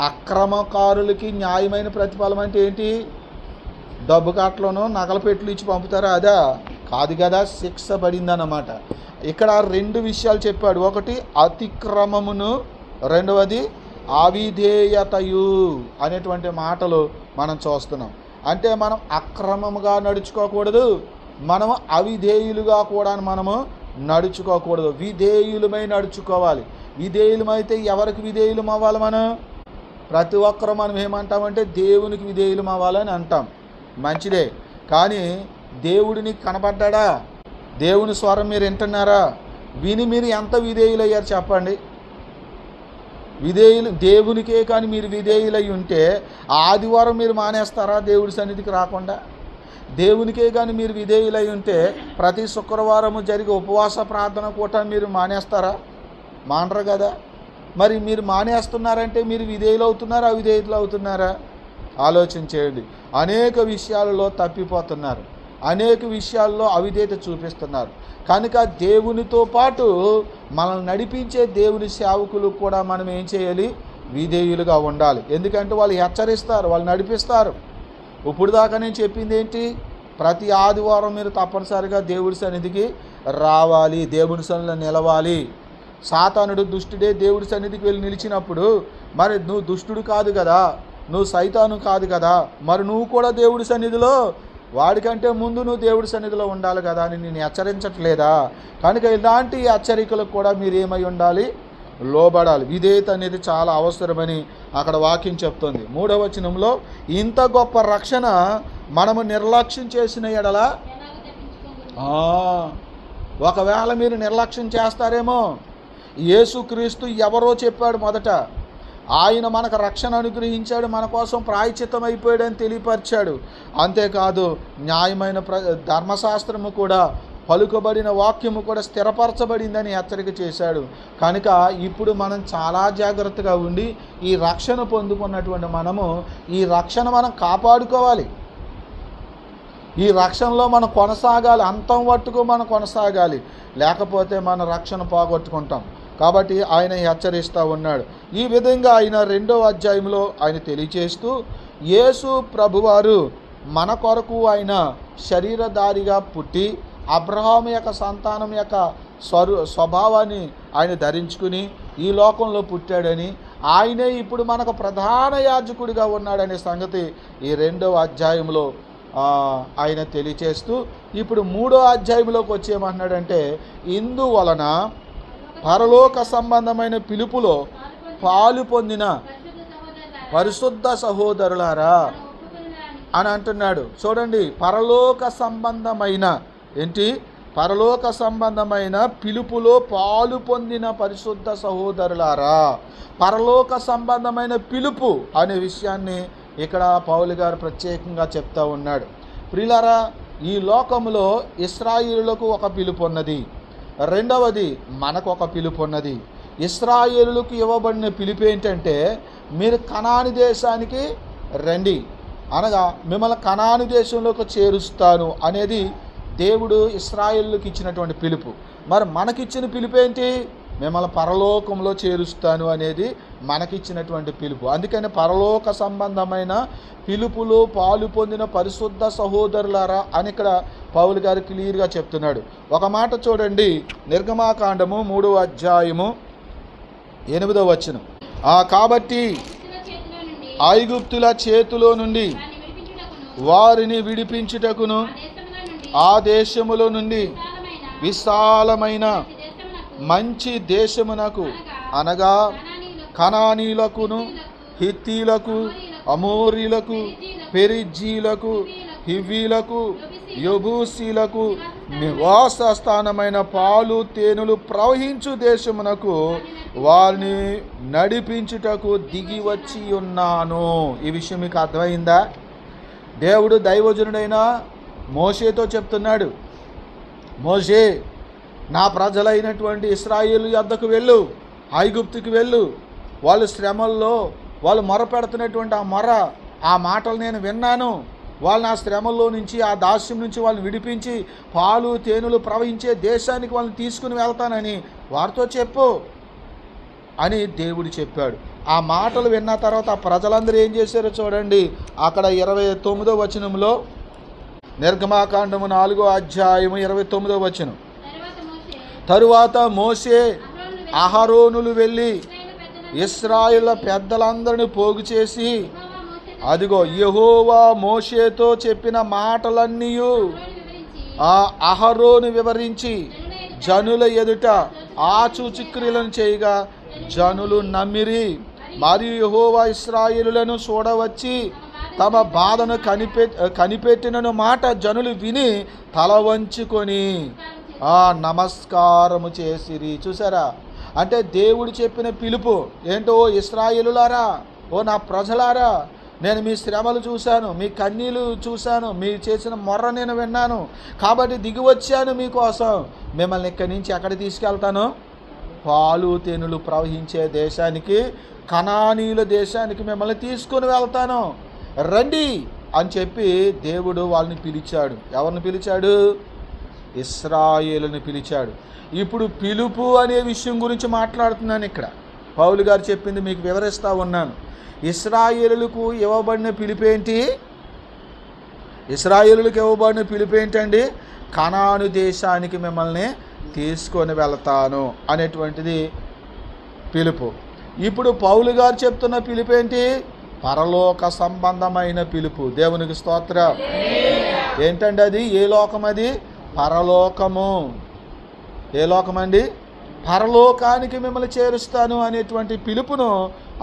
అక్రమకారులకి న్యాయమైన ప్రతిఫలం అంటే ఏంటి? డబ్బు కట్టలోనో నగల పెట్లు ఇచ్చి పంపుతారా? అదా కాదు కదా. శిక్ష పడిందన్నమాట. ఇక్కడ రెండు విషయాలు చెప్పాడు. ఒకటి అతిక్రమమును, రెండవది అవిధేయతయు అనేటువంటి మాటలు మనం చూస్తున్నాం. అంటే మనం అక్రమముగా నడుచుకోకూడదు, మనము అవిధేయులుగా కూడా మనము నడుచుకోకూడదు. విధేయులమై నడుచుకోవాలి. విధేయులమైతే ఎవరికి విధేయులం అవ్వాలి? మనం ప్రతి ఒక్కరూ మనం ఏమంటామంటే దేవునికి విధేయులం అవ్వాలని అంటాం. మంచిదే. కానీ దేవుడిని కనబడ్డా? దేవుని స్వరం మీరు వింటున్నారా? విని మీరు ఎంత విధేయులయ్యారు చెప్పండి? విధేయులు దేవునికే కానీ మీరు విధేయులై ఉంటే ఆదివారం మీరు మానేస్తారా దేవుడి సన్నిధికి రాకుండా? దేవునికే కానీ మీరు విధేయులై ఉంటే ప్రతి శుక్రవారము జరిగే ఉపవాస ప్రార్థన కూడా మీరు మానేస్తారా? మానరు కదా. మరి మీరు మానేస్తున్నారంటే మీరు విధేయులు అవుతున్నారా, అవిధేయులు అవుతున్నారా? ఆలోచన చేయండి. అనేక విషయాలలో తప్పిపోతున్నారు, అనేక విషయాల్లో అవిధేయత చూపిస్తున్నారు. కనుక దేవునితో పాటు మనల్ని నడిపించే దేవుని సేవకులు కూడా మనం ఏం చేయాలి? విధేయులుగా ఉండాలి. ఎందుకంటే వాళ్ళు హెచ్చరిస్తారు, వాళ్ళు నడిపిస్తారు. ఇప్పుడు దాకా నేను చెప్పింది ఏంటి? ప్రతి ఆదివారం మీరు తప్పనిసరిగా దేవుడి సన్నిధికి రావాలి, దేవుడి సన్నిధిలో నిలవాలి. సాతానుడు దుష్టుడే దేవుడి సన్నిధికి వెళ్ళి నిలిచినప్పుడు మరి నువ్వు దుష్టుడు కాదు కదా, నువ్వు సైతాను కాదు కదా, మరి నువ్వు కూడా దేవుడి సన్నిధిలో వాడికంటే ముందు నువ్వు దేవుడి సన్నిధిలో ఉండాలి కదా అని నేను హెచ్చరించట్లేదా? కనుక ఇలాంటి హెచ్చరికలకు కూడా మీరు ఏమై ఉండాలి? లోబడాలి. విధేయత అనేది చాలా అవసరమని అక్కడ వాక్యం చెప్తుంది. 3వ వచనంలో ఇంత గొప్ప రక్షణ మనము నిర్లక్ష్యం చేసిన ఎడల, ఒకవేళ మీరు నిర్లక్ష్యం చేస్తారేమో. యేసుక్రీస్తు ఎవరో చెప్పాడు మొదట. ఆయన మనకు రక్షణ అనుగ్రహించాడు, మన కోసం ప్రాయశ్చిత్తం అయిపోయాడని తెలియపరిచాడు. అంతేకాదు న్యాయమైన ధర్మశాస్త్రము కూడా, పలుకబడిన వాక్యము కూడా స్థిరపరచబడిందని హెచ్చరిక చేశాడు. కనుక ఇప్పుడు మనం చాలా జాగ్రత్తగా ఉండి ఈ రక్షణ పొందుకున్నటువంటి మనము ఈ రక్షణ మనం కాపాడుకోవాలి. ఈ రక్షణలో మనం కొనసాగాలి, అంతం వట్టుకు మనం కొనసాగాలి. లేకపోతే మన రక్షణ పోగొట్టుకుంటాం. కాబట్టి ఆయన హెచ్చరిస్తూ ఉన్నాడు. ఈ విధంగా ఆయన 2వ అధ్యాయంలో ఆయన తెలియచేస్తూ, యేసు ప్రభువారు మన కొరకు ఆయన శరీరధారిగా పుట్టి అబ్రహాము యొక్క సంతానం యొక్క స్వభావాన్ని ఆయన ధరించుకుని ఈ లోకంలో పుట్టాడని, ఆయనే ఇప్పుడు మనకు ప్రధాన యాజకుడిగా ఉన్నాడనే సంగతి ఈ 2వ అధ్యాయంలో ఆయన తెలియచేస్తూ, ఇప్పుడు 3వ అధ్యాయంలోకి వచ్చేయమంటున్నాడంటే, ఇందువలన పరలోక సంబంధమైన పిలుపులో పాలు పొందిన పరిశుద్ధ సహోదరులారా అని అంటున్నాడు. చూడండి, పరలోక సంబంధమైన ఏంటి? పరలోక సంబంధమైన పిలుపులో పాలు పొందిన పరిశుద్ధ సహోదరులారా. పరలోక సంబంధమైన పిలుపు అనే విషయాన్ని ఇక్కడ పౌలు గారు ప్రత్యేకంగా చెప్తా ఉన్నాడు. ప్రియులారా, ఈ లోకంలో ఇశ్రాయేలులకు ఒక పిలుపు ఉన్నది, రెండవది మనకు ఒక పిలుపు ఉన్నది. ఇశ్రాయేలులకు ఇవ్వబడిన పిలుపు ఏంటంటే, మీరు కనాను దేశానికి రండి, అనగా మిమ్మల్ని కనాను దేశంలోకి చేరుస్తాను అనేది దేవుడు ఇశ్రాయేలులకు ఇచ్చినటువంటి పిలుపు. మరి మనకిచ్చిన పిలుపు ఏంటి? మిమ్మల్ని పరలోకంలో చేరుస్తాను అనేది మనకిచ్చినటువంటి పిలుపు. అందుకని పరలోక సంబంధమైన పిలుపులో పాలు పొందిన పరిశుద్ధ సహోదరులారా అని ఇక్కడ పౌలు గారు క్లియర్గా చెప్తున్నాడు. ఒక మాట చూడండి, నిర్గమాకాండము 3వ అధ్యాయము 8వ వచనం. కాబట్టి ఐగుప్తుల చేతిలో నుండి వారిని విడిపించుటకును ఆ దేశములో నుండి విశాలమైన మంచి దేశమునకు, అనగా కనానీయులకును, హిత్తీలకు, అమోరీలకు, పెరిజ్జీలకు, హివ్వీలకు, యెబూసీలకు నివాస స్థానమైన పాలు తేనెలు ప్రవహించు దేశమునకు వారిని నడిపించుటకు దిగి వచ్చి ఉన్నాను. ఈ విషయం మీకు అర్థమైందా? దేవుడు దైవజనుడైన మోషేతో చెప్తున్నాడు, మోషే నా ప్రజలైనటువంటి ఇశ్రాయేలు యొద్దకు వెళ్ళు, ఐగుప్తుకి వెళ్ళు. వాళ్ళు శ్రమల్లో వాళ్ళు మొరపెడుతున్నటువంటి ఆ మాటలు నేను విన్నాను. వాళ్ళని ఆ శ్రమల్లో నుంచి, ఆ దాస్యం నుంచి వాళ్ళని విడిపించి పాలు తేనెలు ప్రవహించే దేశానికి వాళ్ళని తీసుకుని వెళ్తానని వారితో చెప్పు అని దేవుడు చెప్పాడు. ఆ మాటలు విన్న తర్వాత ఆ ప్రజలందరూ ఏం చేశారో చూడండి. అక్కడ 29వ వచనంలో, నిర్గమాకాండము 4వ అధ్యాయము 29వ వచనం, తరువాత మోషే అహరోనులు వెళ్ళి ఇశ్రాయేలు పెద్దలందరిని పోగు చేసి, అదిగో యెహోవా మోషేతో చెప్పిన మాటలన్నీ ఆ అహరోను వివరించి జనుల ఎదుట ఆచూచిక్రియలను చేయగా జనులు నమ్మిరి. మరియు యెహోవా ఇశ్రాయేలులను చూడవచ్చి తమ బాధను కనిపెట్టిన మాట జనులు విని తల వంచుకొని నమస్కారము చేసిరి. చూసారా? అంటే దేవుడు చెప్పిన పిలుపు ఏంటో, ఇశ్రాయేలులారా, ఓ నా ప్రజలారా, నేను మీ శ్రమలు చూశాను, మీ కన్నీళ్ళు చూశాను, మీరు చేసిన మొర్ర నేను విన్నాను, కాబట్టి దిగి వచ్చాను మీకోసం. మిమ్మల్ని ఇక్కడి నుంచి ఎక్కడ తీసుకెళ్తాను? పాలు తేనెలు ప్రవహించే దేశానికి, కనానీయుల దేశానికి మిమ్మల్ని తీసుకుని వెళ్తాను, రండి అని చెప్పి దేవుడు వాళ్ళని పిలిచాడు. ఎవరిని పిలిచాడు? ఇశ్రాయేలుని పిలిచాడు. ఇప్పుడు పిలుపు అనే విషయం గురించి మాట్లాడుతున్నాను. ఇక్కడ పౌలు గారు చెప్పింది మీకు వివరిస్తూ ఉన్నాను. ఇశ్రాయేలులకు ఇవ్వబడిన పిలుపేంటి? ఇశ్రాయేలులకు ఇవ్వబడిన పిలుపేంటండి? కనాను దేశానికి మిమ్మల్ని తీసుకొని వెళ్తాను అనేటువంటిది పిలుపు. ఇప్పుడు పౌలు గారు చెప్తున్న పిలుపేంటి? పరలోక సంబంధమైన పిలుపు. దేవునికి స్తోత్రం. ఏంటండి అది? ఏ లోకం అది? పరలోకము. ఏ లోకమండి? పరలోకానికి మిమ్మల్ని చేరుస్తాను అనేటువంటి పిలుపును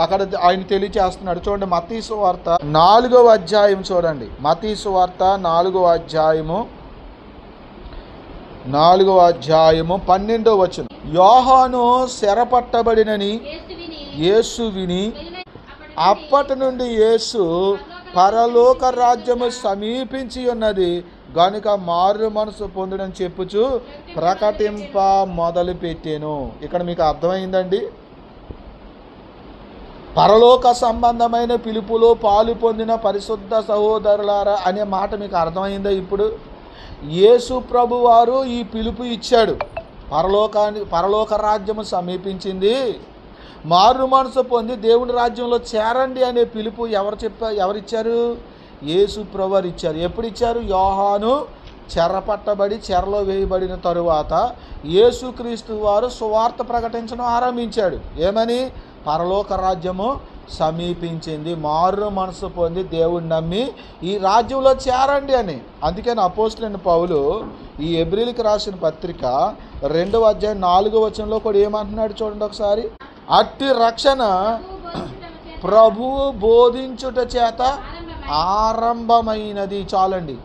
అక్కడ ఆయన తెలియచేస్తున్నాడు. చూడండి, మత్తయి సువార్త 4వ అధ్యాయం చూడండి. మత్తయి సువార్త 4వ అధ్యాయము 12వ వచనం. యోహాను చెరపట్టబడినని యేసు విని అప్పటి నుండి యేసు పరలోక రాజ్యము సమీపించి ఉన్నది గనుక మారు మనసు పొందడం చెప్పుచు ప్రకటింప మొదలు పెట్టాను. ఇక్కడ మీకు అర్థమైందండి? పరలోక సంబంధమైన పిలుపులో పాలు పొందిన పరిశుద్ధ సహోదరులారా అనే మాట మీకు అర్థమైందా? ఇప్పుడు యేసు ప్రభు వారు ఈ పిలుపు ఇచ్చాడు. పరలోక రాజ్యము సమీపించింది, మారు మనసు పొంది దేవుని రాజ్యంలో చేరండి అనే పిలుపు ఎవరిచ్చారు? యేసు ప్రభు వారు ఇచ్చారు. ఎప్పుడు ఇచ్చారు? యోహాను చెరపట్టబడి చెరలో వేయబడిన తరువాత యేసుక్రీస్తు వారు సువార్త ప్రకటించడం ఆరంభించాడు. ఏమని? పరలోక రాజ్యము సమీపించింది, మారు మనసు పొంది దేవుణ్ణి నమ్మి ఈ రాజ్యంలో చేరండి అని. అందుకని అపోస్తలుడైన పౌలు ఈ హెబ్రీయులకు రాసిన పత్రిక 2వ అధ్యాయం 4వ వచనంలో కూడా ఏమంటున్నాడు చూడండి ఒకసారి. అట్టి రక్షణ ప్రభువు బోధించుట చేత ఆరంభమైనది. చాలండి.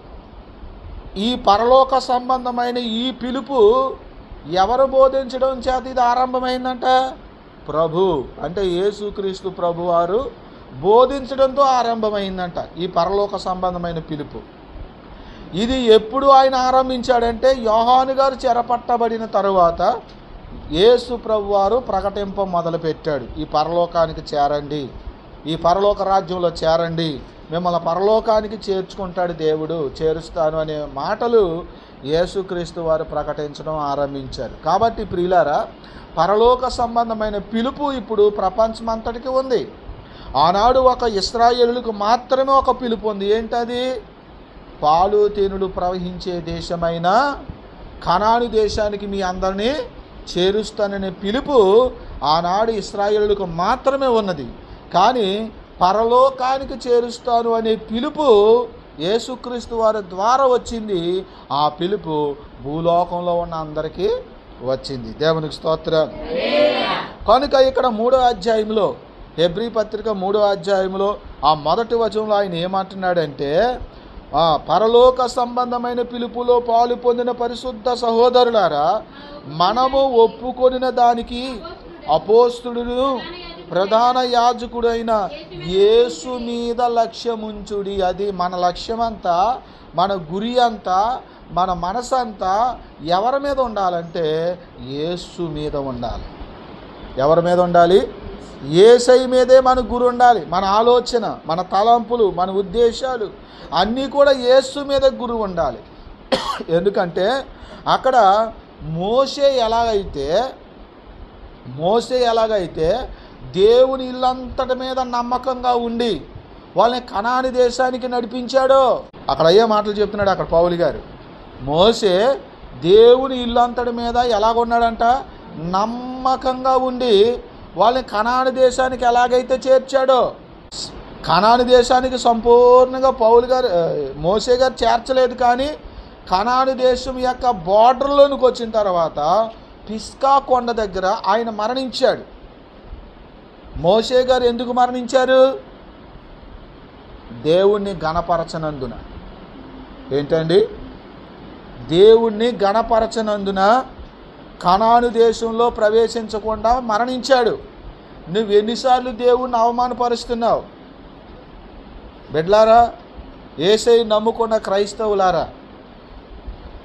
ఈ పరలోక సంబంధమైన ఈ పిలుపు ఎవరు బోధించడం చేత ఇది ఆరంభమైందంట? ప్రభు అంటే యేసుక్రీస్తు ప్రభు వారు బోధించడంతో ఆరంభమైందంట ఈ పరలోక సంబంధమైన పిలుపు. ఇది ఎప్పుడు ఆయన ఆరంభించాడంటే యోహాను గారు చెరపట్టబడిన తరువాత యేసు ప్రభు వారు ప్రకటింప మొదలుపెట్టాడు. ఈ పరలోకానికి చేరండి, ఈ పరలోక రాజ్యంలో చేరండి, మిమ్మల్ని పరలోకానికి చేర్చుకుంటాడు దేవుడు, చేరుస్తాను అనే మాటలు యేసుక్రీస్తు వారు ప్రకటించడం ఆరంభించారు. కాబట్టి ప్రియులారా, పరలోక సంబంధమైన పిలుపు ఇప్పుడు ప్రపంచమంతటికి ఉంది. ఆనాడు ఒక ఇశ్రాయేలులకు మాత్రమే ఒక పిలుపు ఉంది. ఏంటది? పాలు తేనెలు ప్రవహించే దేశమైన కనాను దేశానికి మీ అందరినీ చేరుస్తాననే పిలుపు ఆనాడు ఇశ్రాయేలులకు మాత్రమే ఉన్నది. కానీ పరలోకానికి చేరుస్తాను అనే పిలుపు యేసుక్రీస్తు వారి ద్వారా వచ్చింది. ఆ పిలుపు భూలోకంలో ఉన్న అందరికీ వచ్చింది. దేవునికి స్తోత్రం. కనుక ఇక్కడ 3వ అధ్యాయంలో, హెబ్రీ పత్రిక 3వ అధ్యాయంలో ఆ మొదటి వచనంలో ఆయన ఏమంటున్నాడంటే, పరలోక సంబంధమైన పిలుపులో పాలు పొందిన పరిశుద్ధ సహోదరులారా, మనము ఒప్పుకొనిన దానికి అపోస్తలులను ప్రధాన యాజకుడైన యేసు మీద లక్ష్యముంచుడి. అది మన లక్ష్యమంతా, మన గురి అంతా, మన మనసంతా ఎవరి మీద ఉండాలంటే యేసు మీద ఉండాలి. ఎవరి మీద ఉండాలి? యేసై మీదే మన గురి ఉండాలి. మన ఆలోచన, మన తలంపులు, మన ఉద్దేశాలు అన్నీ కూడా యేసు మీద గురి ఉండాలి. ఎందుకంటే అక్కడ మోషే ఎలాగైతే దేవుని ఇల్లంతటి మీద నమ్మకంగా ఉండి వాళ్ళని కనాని దేశానికి నడిపించాడో, అక్కడ అయ్యే మాటలు చెప్తున్నాడు అక్కడ పౌలు గారు. మోషే దేవుని ఇల్లంతటి మీద ఎలాగున్నాడంట? నమ్మకంగా ఉండి వాళ్ళని కనాని దేశానికి ఎలాగైతే చేర్చాడో, కనాని దేశానికి సంపూర్ణంగా మోషే గారు చేర్చలేదు. కానీ కనాని దేశం యొక్క బార్డర్లోనికి వచ్చిన తర్వాత పిస్కా కొండ దగ్గర ఆయన మరణించాడు. మోషే గారు ఎందుకు మరణించారు? దేవుణ్ణి గణపరచనందున. ఏంటండి? దేవుణ్ణి గణపరచనందున కనాను దేశంలో ప్రవేశించకుండా మరణించాడు. నువ్వు ఎన్నిసార్లు దేవుణ్ణి అవమానపరుస్తున్నావు? బిడ్లారా, యేసై నమ్ముకున్న క్రైస్తవులారా,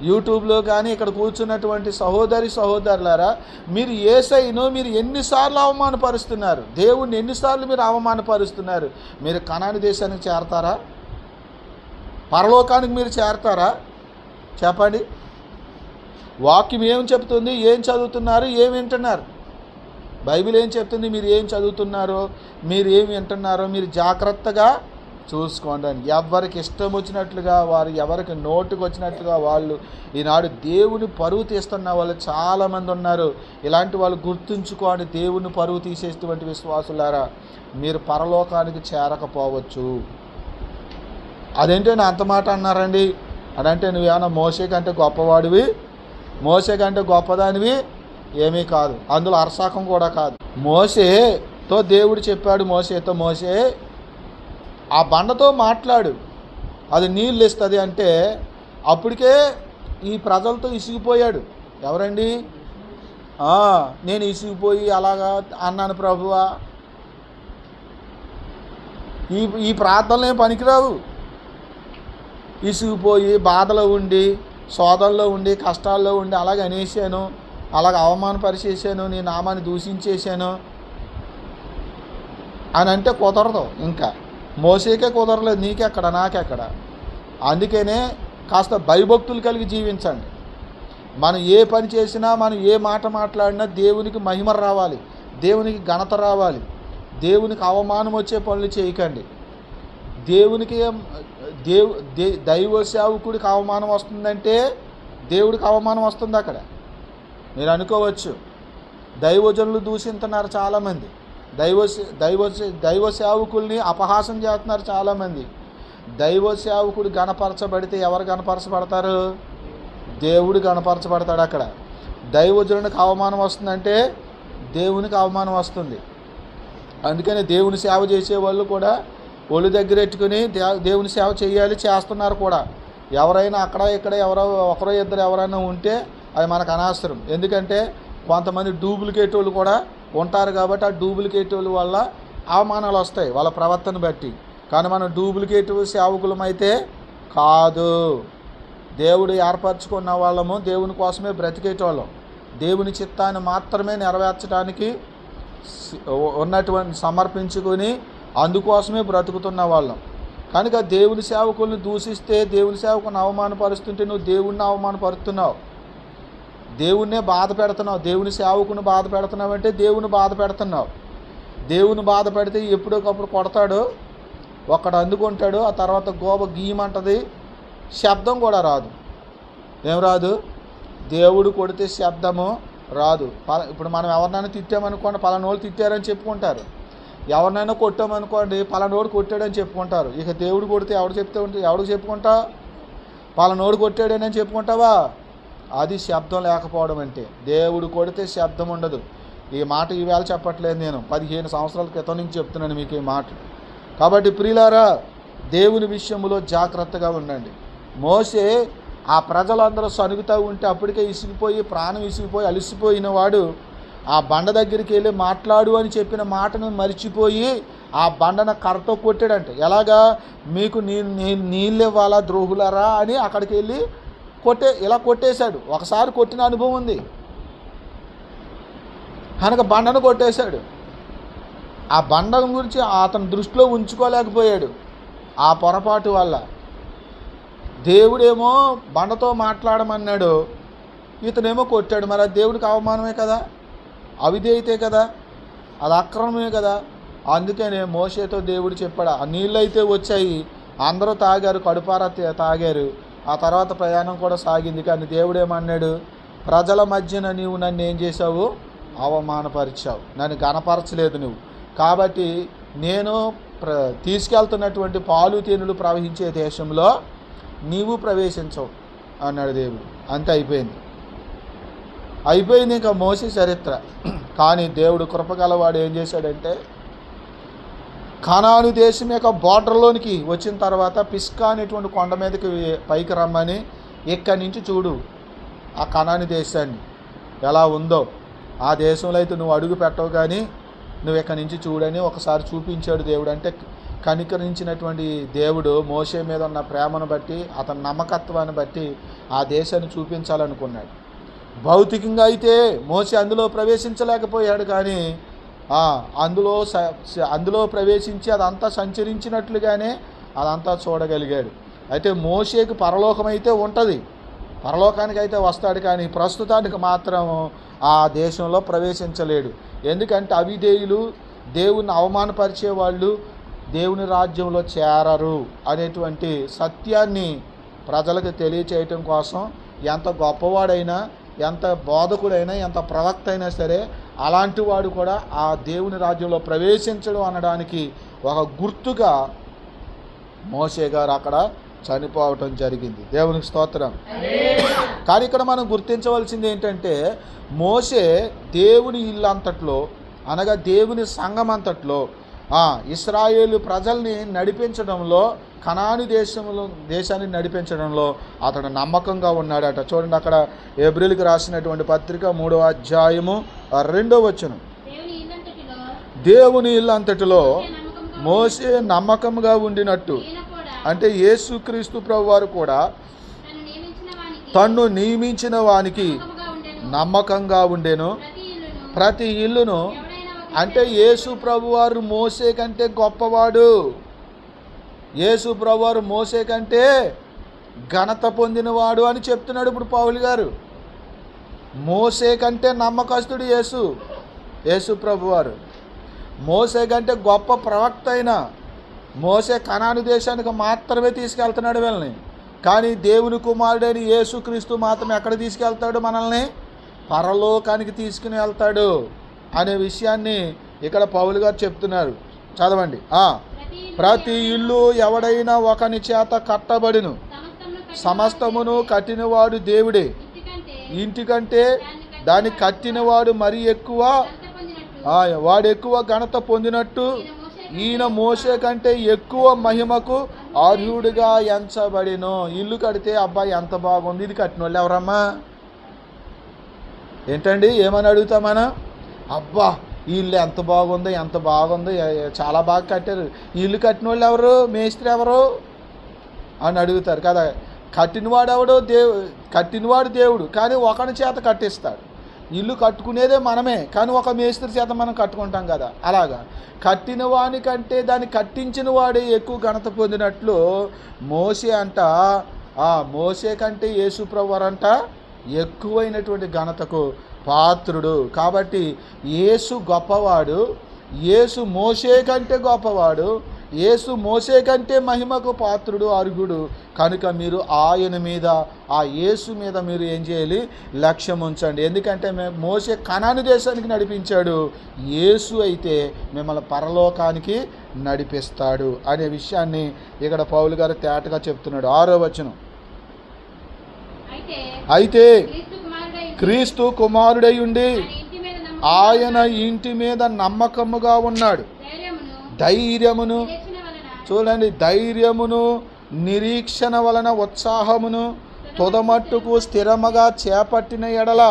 యూట్యూబ్లో కానీ ఇక్కడ కూర్చున్నటువంటి సహోదరులారా, మీరు యేసైను మీరు ఎన్నిసార్లు అవమానపరుస్తున్నారు? దేవుణ్ణి ఎన్నిసార్లు మీరు అవమానపరుస్తున్నారు? మీరు కనాను దేశానికి చేరతారా? పరలోకానికి మీరు చేరతారా? చెప్పండి. వాక్యం ఏం చెప్తుంది? ఏం చదువుతున్నారు? ఏం వింటున్నారు? బైబిల్ ఏం చెప్తుంది? మీరు ఏం చదువుతున్నారో, మీరు ఏం వింటున్నారో మీరు జాగ్రత్తగా చూసుకోండి. ఎవరికి ఇష్టం వచ్చినట్లుగా వారు, ఎవరికి నోటుకు వచ్చినట్లుగా వాళ్ళు ఈనాడు దేవుని పరువు తీస్తున్న వాళ్ళు చాలామంది ఉన్నారు. ఇలాంటి వాళ్ళు గుర్తుంచుకోండి. దేవుని పరువు తీసేటువంటి విశ్వాసులారా, మీరు పరలోకానికి చేరకపోవచ్చు. అదేంటో అంత మాట అన్నారండి? అదంటే నువ్వేమన్నా మోషే కంటే గొప్పవాడివి, మోషే కంటే గొప్పదానివి ఏమీ కాదు. అందులో అరసాకం కూడా కాదు. మోషేతో దేవుడు చెప్పాడు, మోషే ఆ బండతో మాట్లాడు, అది నీళ్ళు ఇస్తుంది అంటే అప్పటికే ఈ ప్రజలతో ఇసిగిపోయాడు. ఎవరండి? నేను ఇసిగిపోయి అలాగా అన్నాను ప్రభువా, ఈ ప్రార్థనలు ఏం పనికిరావు. ఇసిగిపోయి బాధలో ఉండి, శోధనలో ఉండి, కష్టాల్లో ఉండి అలాగ అనేసాను, అలాగ అవమానపరిచేసాను, నీ నామాన్ని దూషించేశాను అని అంటే కుదరదు. ఇంకా మోసేకే కుదరలేదు, నీకెక్కడ నాకెక్కడ. అందుకనే కాస్త భయభక్తులు కలిగి జీవించండి. మనం ఏ పని చేసినా, మనం ఏ మాట మాట్లాడినా దేవునికి మహిమ రావాలి, దేవునికి ఘనత రావాలి. దేవునికి అవమానం వచ్చే పనులు చేయకండి. దేవునికి దైవ సేవకుడికి అవమానం వస్తుందంటే దేవుడికి అవమానం వస్తుంది. అక్కడ మీరు అనుకోవచ్చు, దైవజనులు దూషిస్తున్నారు చాలామంది, దైవ సేవకుల్ని అపహాసం చేస్తున్నారు చాలామంది. దైవ సేవకుడు గణపరచబడితే ఎవరు గణపరచబడతారు? దేవుడు గణపరచబడతాడు. అక్కడ దైవజనుడికి అవమానం వస్తుందంటే దేవునికి అవమానం వస్తుంది. అందుకని దేవుని సేవ చేసేవాళ్ళు కూడా ఒళ్ళు దగ్గర పెట్టుకుని దేవుని సేవ చేయాలి, చేస్తున్నారు కూడా. ఎవరైనా అక్కడ ఇక్కడ ఒకరో ఇద్దరు ఎవరైనా ఉంటే అది మనకు అనవసరం. ఎందుకంటే కొంతమంది డూప్లికేట్ వాళ్ళు కూడా ఉంటారు కాబట్టి ఆ డూప్లికేట్ వాళ్ళ వల్ల అవమానాలు వస్తాయి వాళ్ళ ప్రవర్తన బట్టి. కానీ మనం డూప్లికేట్ సేవకులమైతే కాదు. దేవుడు ఏర్పరచుకున్న వాళ్ళము, దేవుని కోసమే బ్రతికేటోళ్ళం, దేవుని చిత్తాన్ని మాత్రమే నెరవేర్చడానికి ఉన్నటువంటి సమర్పించుకొని అందుకోసమే బ్రతుకుతున్న వాళ్ళం. కనుక దేవుని సేవకుల్ని దూషిస్తే, దేవుని సేవకుని అవమానపరుస్తుంటే నువ్వు దేవుణ్ణి అవమానపరుస్తున్నావు, దేవుణ్ణే బాధ పెడుతున్నావు. దేవుని సేవకుని బాధ పెడుతున్నావు అంటే దేవుని బాధ పెడుతున్నావు. దేవుని బాధ పెడితే ఎప్పుడోకప్పుడు కొడతాడు, ఒక్కడు అందుకుంటాడు, ఆ తర్వాత గోబ గీయమంటది, శబ్దం కూడా రాదు. ఏం రాదు? దేవుడు కొడితే శబ్దము రాదు. ఇప్పుడు మనం ఎవరినైనా తిట్టామనుకోండి, పలానోళ్ళు తిట్టారని చెప్పుకుంటారు. ఎవరినైనా కొట్టామనుకోండి, పలానోడు కొట్టాడని చెప్పుకుంటారు. ఇక దేవుడు కొడితే ఎవడు చెప్పుకుంటా? పలానోడు కొట్టాడని చెప్పుకుంటావా? అది శబ్దం లేకపోవడం అంటే. దేవుడు కొడితే శబ్దం ఉండదు. ఈ మాట ఈవేళ చెప్పట్లేదు, నేను 15 సంవత్సరాల క్రితం నుంచి చెప్తున్నాను మీకు ఈ మాట. కాబట్టి ప్రియులారా, దేవుని విషయంలో జాగ్రత్తగా ఉండండి. మోషే ఆ ప్రజలందరూ సనుగుతూ ఉంటే అప్పటికే ఇసిగిపోయి, ప్రాణం ఇసిగిపోయి అలసిపోయిన వాడు ఆ బండ దగ్గరికి వెళ్ళి మాట్లాడు అని చెప్పిన మాటను మర్చిపోయి ఆ బండను కర్రతో కొట్టాడంట. ఎలాగా? మీకు నీళ్ళు ఇవ్వాలా ద్రోహులరా అని అక్కడికి వెళ్ళి ఇలా కొట్టేశాడు. ఒకసారి కొట్టిన అనుభవం ఉంది కనుక బండను కొట్టేశాడు. ఆ బండ గురించి అతని దృష్టిలో ఉంచుకోలేకపోయాడు ఆ పొరపాటు వల్ల. దేవుడేమో బండతో మాట్లాడమన్నాడు, ఇతనేమో కొట్టాడు. మరి అది దేవుడికి అవమానమే కదా, అవిధేయతే కదా, అది అక్రమమే కదా. అందుకనే మోషేతో దేవుడు చెప్పాడు, ఆ నీళ్ళు అయితే వచ్చాయి, అందరూ తాగారు, కడుపారా తాగారు. ఆ తర్వాత ప్రయాణం కూడా సాగింది. కానీ దేవుడు ఏమన్నాడు? ప్రజల మధ్యన నీవు నన్ను ఏం చేసావు? అవమానపరిచావు, నన్ను గణపరచలేదు నువ్వు. కాబట్టి నేను తీసుకెళ్తున్నటువంటి పాలు తేనెలు ప్రవహించే దేశంలో నీవు ప్రవేశించవు అన్నాడు దేవుడు. అంతే, అయిపోయింది ఇంకా మోసే చరిత్ర. కానీ దేవుడు కృపగలవాడు ఏం చేశాడంటే, కనాను దేశం యొక్క బార్డర్లోనికి వచ్చిన తర్వాత పిస్కా అనేటువంటి కొండ మీదకి పైకి రమ్మని, ఇక్కడి నుంచి చూడు ఆ కనాను దేశాన్ని ఎలా ఉందో. ఆ దేశంలో అయితే నువ్వు అడుగు పెట్టవు, కానీ నువ్వు ఇక్కడి నుంచి చూడని ఒకసారి చూపించాడు దేవుడు. అంటే కనికరించినటువంటి దేవుడు మోషే మీద ఉన్న ప్రేమను బట్టి, అతని నమ్మకత్వాన్ని బట్టి ఆ దేశాన్ని చూపించాలనుకున్నాడు. భౌతికంగా అయితే మోషే అందులో ప్రవేశించలేకపోయాడు, కానీ అందులో ప్రవేశించి అదంతా సంచరించినట్లుగానే అదంతా చూడగలిగాడు. అయితే మోషేకి పరలోకం అయితే ఉంటుంది, పరలోకానికి అయితే వస్తాడు, కానీ ప్రస్తుతానికి మాత్రం ఆ దేశంలో ప్రవేశించలేడు. ఎందుకంటే అవిధేయులు, దేవుని అవమానపరిచే వాళ్ళు దేవుని రాజ్యంలో చేరరు అనేటువంటి సత్యాన్ని ప్రజలకు తెలియచేయటం కోసం ఎంత గొప్పవాడైనా, ఎంత బోధకుడైనా, ఎంత ప్రవక్త అయినా సరే అలాంటి వాడు కూడా ఆ దేవుని రాజ్యంలో ప్రవేశించడం అనడానికి ఒక గుర్తుగా మోషే గారు అక్కడ చనిపోవటం జరిగింది. దేవునికి స్తోత్రం. కానీ ఇక్కడ మనం గుర్తించవలసింది ఏంటంటే, మోషే దేవుని ఇల్లు అంతట్లో, అనగా దేవుని సంఘం అంతట్లో ఇశ్రాయేలు ప్రజల్ని నడిపించడంలో, కనాను దేశాన్ని నడిపించడంలో అతడు నమ్మకంగా ఉన్నాడట. చూడండి, అక్కడ హెబ్రీయులకు రాసినటువంటి పత్రిక 3వ అధ్యాయము 2వ వచనం. దేవుని ఇల్లు అంతటిలో మోషే నమ్మకంగా ఉండినట్టు, అంటే యేసుక్రీస్తు ప్రభువారు కూడా తన్ను నియమించిన వానికి నమ్మకంగా ఉండెను. ప్రతి ఇల్లును, అంటే యేసు ప్రభువారు మోషే కంటే గొప్పవాడు, యేసు ప్రభువారు మోషే కంటే ఘనత పొందినవాడు అని చెప్తున్నాడు ఇప్పుడు పౌలు గారు. మోషే కంటే నమ్మకస్తుడు యేసు ప్రభువారు. మోషే కంటే గొప్ప ప్రవక్త అయిన మోషే కనాను దేశానికి మాత్రమే తీసుకెళ్తున్నాడు వీళ్ళని, కానీ దేవుని కుమారుడైన యేసుక్రీస్తు మాత్రం ఎక్కడ తీసుకెళ్తాడు? మనల్ని పరలోకానికి తీసుకుని వెళ్తాడు అనే విషయాన్ని ఇక్కడ పౌలు గారు చెప్తున్నారు. చదవండి. ప్రతి ఇల్లు ఎవడైనా ఒకని చేత కట్టబడిను, సమస్తమును కట్టినవాడు దేవుడే. ఇంటికంటే దాన్ని కట్టినవాడు మరి ఎక్కువ, వాడు ఎక్కువ ఘనత పొందినట్టు ఈయన మోషే కంటే ఎక్కువ మహిమకు అర్హుడిగా ఎంచబడిను. ఇల్లు కడితే అబ్బాయి ఎంత బాగుంది, ఇది కట్టిన వాళ్ళు ఎవరమ్మా? ఏంటండి, ఏమని అడుగుతాం మనం? అబ్బా ఈ ఇల్లు ఎంత బాగుందో, చాలా బాగా కట్టారు. ఈ ఇల్లు కట్టిన వాళ్ళు ఎవరు? మేస్త్రి ఎవరు అని అడుగుతారు కదా. కట్టినవాడు దేవుడు, కానీ ఒకని చేత కట్టిస్తాడు. ఇల్లు కట్టుకునేదే మనమే, కానీ ఒక మేస్త్రి చేత మనం కట్టుకుంటాం కదా. అలాగా కట్టిన వానికంటే దాన్ని కట్టించిన వాడే ఎక్కువ ఘనత పొందినట్లు మోషే కంటే యేసు ప్రభువారంట ఎక్కువైనటువంటి ఘనతకు పాత్రుడు. కాబట్టి యేసు గొప్పవాడు, యేసు మోషే కంటే గొప్పవాడు, యేసు మోషే కంటే మహిమకు పాత్రుడు, అర్హుడు. కనుక మీరు ఆయన మీద, ఆ యేసు మీద మీరు ఏం చేయాలి? లక్ష్యం ఉంచండి. ఎందుకంటే మోషే కనాను దేశానికి నడిపించాడు, యేసు అయితే మిమ్మల్ని పరలోకానికి నడిపిస్తాడు అనే విషయాన్ని ఇక్కడ పౌలు గారు తేటగా చెప్తున్నాడు. 6వ వచనం. అయితే క్రీస్తు కుమారుడై ఉండి ఆయన ఇంటి మీద నమ్మకముగా ఉన్నాడు. ధైర్యమును, చూడండి, ధైర్యమును నిరీక్షణ వలన ఉత్సాహమును తుదమట్టుకు స్థిరముగా చేపట్టిన ఎడల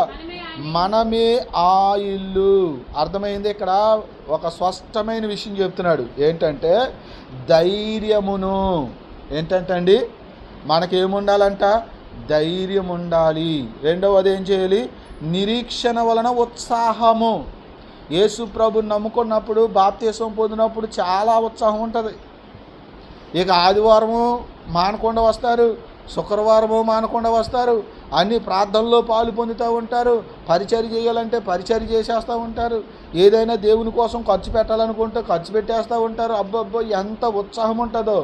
మనమే ఆ ఇల్లు. అర్థమైంది? ఇక్కడ ఒక స్పష్టమైన విషయం చెప్తున్నాడు. ఏంటంటే ధైర్యమును. ఏంటంటే అండి, మనకేముండాలంట? ధైర్యం ఉండాలి. రెండవది ఏం చేయాలి? నిరీక్షణ వలన ఉత్సాహము. యేసు ప్రభుని నమ్ముకున్నప్పుడు, బాప్తిసం పొందినప్పుడు చాలా ఉత్సాహం ఉంటుంది. ఇక ఆదివారము మానకుండా వస్తారు, శుక్రవారము మానకుండా వస్తారు, అన్ని ప్రార్థనలో పాలు పొందుతూ ఉంటారు, పరిచర్య చేయాలంటే పరిచర్య చేసేస్తూ ఉంటారు, ఏదైనా దేవుని కోసం ఖర్చు పెట్టాలనుకుంటే ఖర్చు పెట్టేస్తూ ఉంటారు. అబ్బబ్బో ఎంత ఉత్సాహం ఉంటుందో!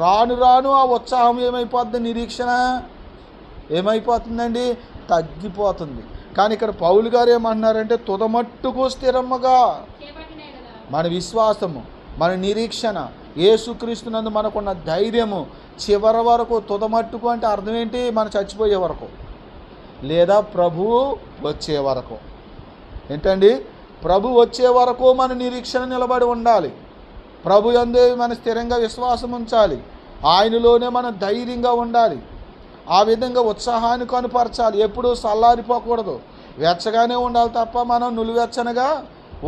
రాను రాను ఆ ఉత్సాహం ఏమైపోద్ది? నిరీక్షణ ఏమైపోతుందండి? తగ్గిపోతుంది. కానీ ఇక్కడ పౌలు గారు ఏమంటున్నారంటే తుదమట్టుకు స్థిరముగా మన విశ్వాసము, మన నిరీక్షణ, యేసుక్రీస్తునందు మనకున్న ధైర్యము చివరి వరకు, తుదమట్టుకు అంటే అర్థం ఏంటి? మనం చచ్చిపోయే వరకు, లేదా ప్రభువు వచ్చే వరకు. ఏంటండి? ప్రభు వచ్చే వరకు మన నిరీక్షణ నిలబడి ఉండాలి. ప్రభు యందే మన స్థిరంగా విశ్వాసం ఉంచాలి. ఆయనలోనే మనం ధైర్యంగా ఉండాలి. ఆ విధంగా ఉత్సాహాన్ని కనుపరచాలి. ఎప్పుడూ చల్లారిపోకూడదు, వెచ్చగానే ఉండాలి తప్ప మనం నులివెచ్చనగా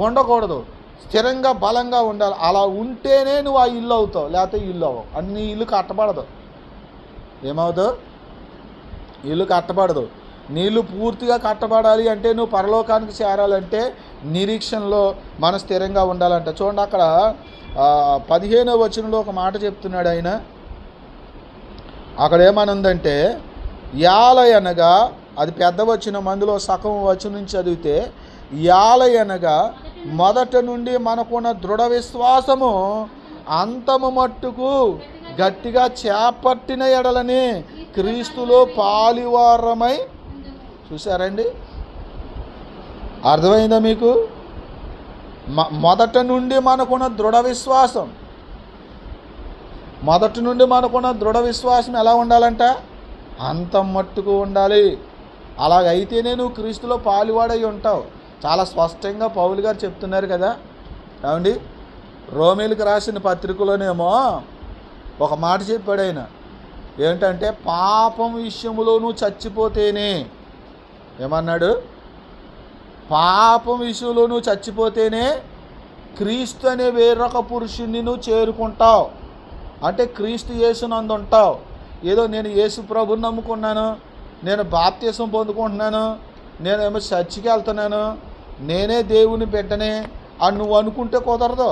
ఉండకూడదు. స్థిరంగా బలంగా ఉండాలి. అలా ఉంటేనే నువ్వు ఆ ఇల్లు అవుతావు, లేకపోతే ఇల్లు అవ్వవు. అన్ని ఇల్లు కట్టబడదు. ఏమవుతావు? ఇల్లు కట్టబడదు. నీళ్ళు పూర్తిగా కట్టబడాలి అంటే, నువ్వు పరలోకానికి చేరాలంటే నిరీక్షణలో మన స్థిరంగా ఉండాలంట. చూడండి, అక్కడ 15వ వచనంలో ఒక మాట చెప్తున్నాడు ఆయన. అక్కడ ఏమనుందంటే, యాలయనగా, అది పెద్ద వచనం, అందులో సగం వచనం నుంచి చదివితే, యాలయనగా మొదట నుండి మనకున్న దృఢ విశ్వాసము అంతము మట్టుకు గట్టిగా చేపట్టిన ఎడలని క్రీస్తులో పాలివారమై. చూసారండి? అర్థమైందా మీకు? మొదట నుండి మనకున్న దృఢ విశ్వాసం, మొదటి నుండి మనకున్న దృఢ విశ్వాసం ఎలా ఉండాలంట? అంతం మట్టుకు ఉండాలి. అలాగైతేనే నువ్వు క్రీస్తులో పాలువాడై ఉంటావు. చాలా స్పష్టంగా పౌలు గారు చెప్తున్నారు కదా. ఏమండి? రోమీలకు రాసిన పత్రికలోనేమో ఒక మాట చెప్పాడు ఆయన. ఏంటంటే, పాపం విషయంలో నువ్వు చచ్చిపోతేనే, ఏమన్నాడు? పాపం విషయంలో నువ్వు చచ్చిపోతేనే క్రీస్తు అనే వేరొక పురుషుణ్ణి నువ్వు చేరుకుంటావు. అంటే క్రీస్తు యేసునందు ఉంటావు. ఏదో నేను యేసు ప్రభుని నమ్ముకున్నాను, నేను బాప్తిసం పొందుకుంటున్నాను, నేనేమో చర్చికి వెళ్తున్నాను, నేనే దేవుని బిడ్డనే అని నువ్వు అనుకుంటే కుదరదు.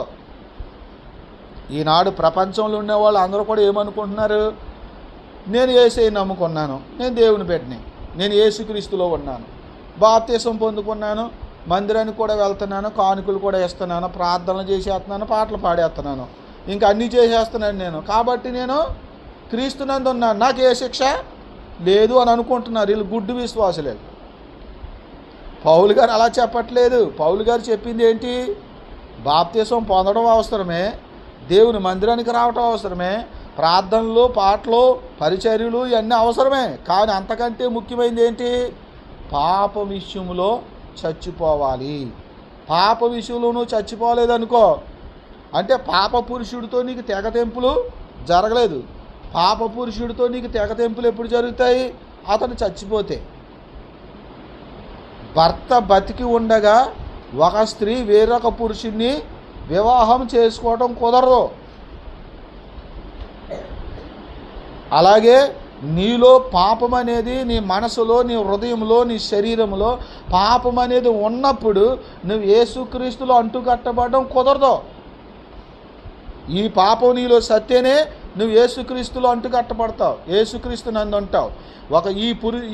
ఈనాడు ప్రపంచంలో ఉండే వాళ్ళు అందరూ కూడా ఏమనుకుంటున్నారు? నేను యేసయ్యని నమ్ముకున్నాను, నేను దేవుని బిడ్డని, నేను యేసుక్రీస్తులో ఉన్నాను, బాప్తిసం పొందుకున్నాను, మందిరానికి కూడా వెళ్తున్నాను, కానుకలు కూడా ఇస్తున్నాను, ప్రార్థనలు చేసేస్తున్నాను, పాటలు పాడేస్తున్నాను, ఇంకా అన్నీ చేసేస్తున్నాను నేను, కాబట్టి నేను క్రీస్తునందు ఉన్నాను, నాకు ఏ శిక్ష లేదు అని అనుకుంటున్నారు. వీళ్ళు గుడ్డు విశ్వాసులే. పౌలు గారు అలా చెప్పట్లేదు. పౌలు గారు చెప్పింది ఏంటి? బాప్తిసం పొందడం అవసరమే, దేవుని మందిరానికి రావటం అవసరమే, ప్రార్థనలు, పాటలు, పరిచర్యలు ఇవన్నీ అవసరమే. కానీ అంతకంటే ముఖ్యమైనది ఏంటి? పాప విషయంలో చచ్చిపోవాలి. పాప విషయంలో నువ్వు చచ్చిపోలేదనుకో, అంటే పాప పురుషుడితో నీకు తెగతెంపులు జరగలేదు. పాప పురుషుడితో నీకు తెగతెంపులు ఎప్పుడు జరుగుతాయి? అతను చచ్చిపోతే. భర్త బతికి ఉండగా ఒక స్త్రీ వేరొక పురుషుడిని వివాహం చేసుకోవడం కుదరదు. అలాగే నీలో పాపం అనేది, నీ మనసులో, నీ హృదయంలో, నీ శరీరంలో పాపం అనేది ఉన్నప్పుడు నువ్వు యేసుక్రీస్తులో అంటుకట్టబడడం కుదరదు. ఈ పాపం నీలో సత్యనే నువ్వు యేసుక్రీస్తులో అంటుకట్టబడతావు, యేసుక్రీస్తు నందు ఉంటావు.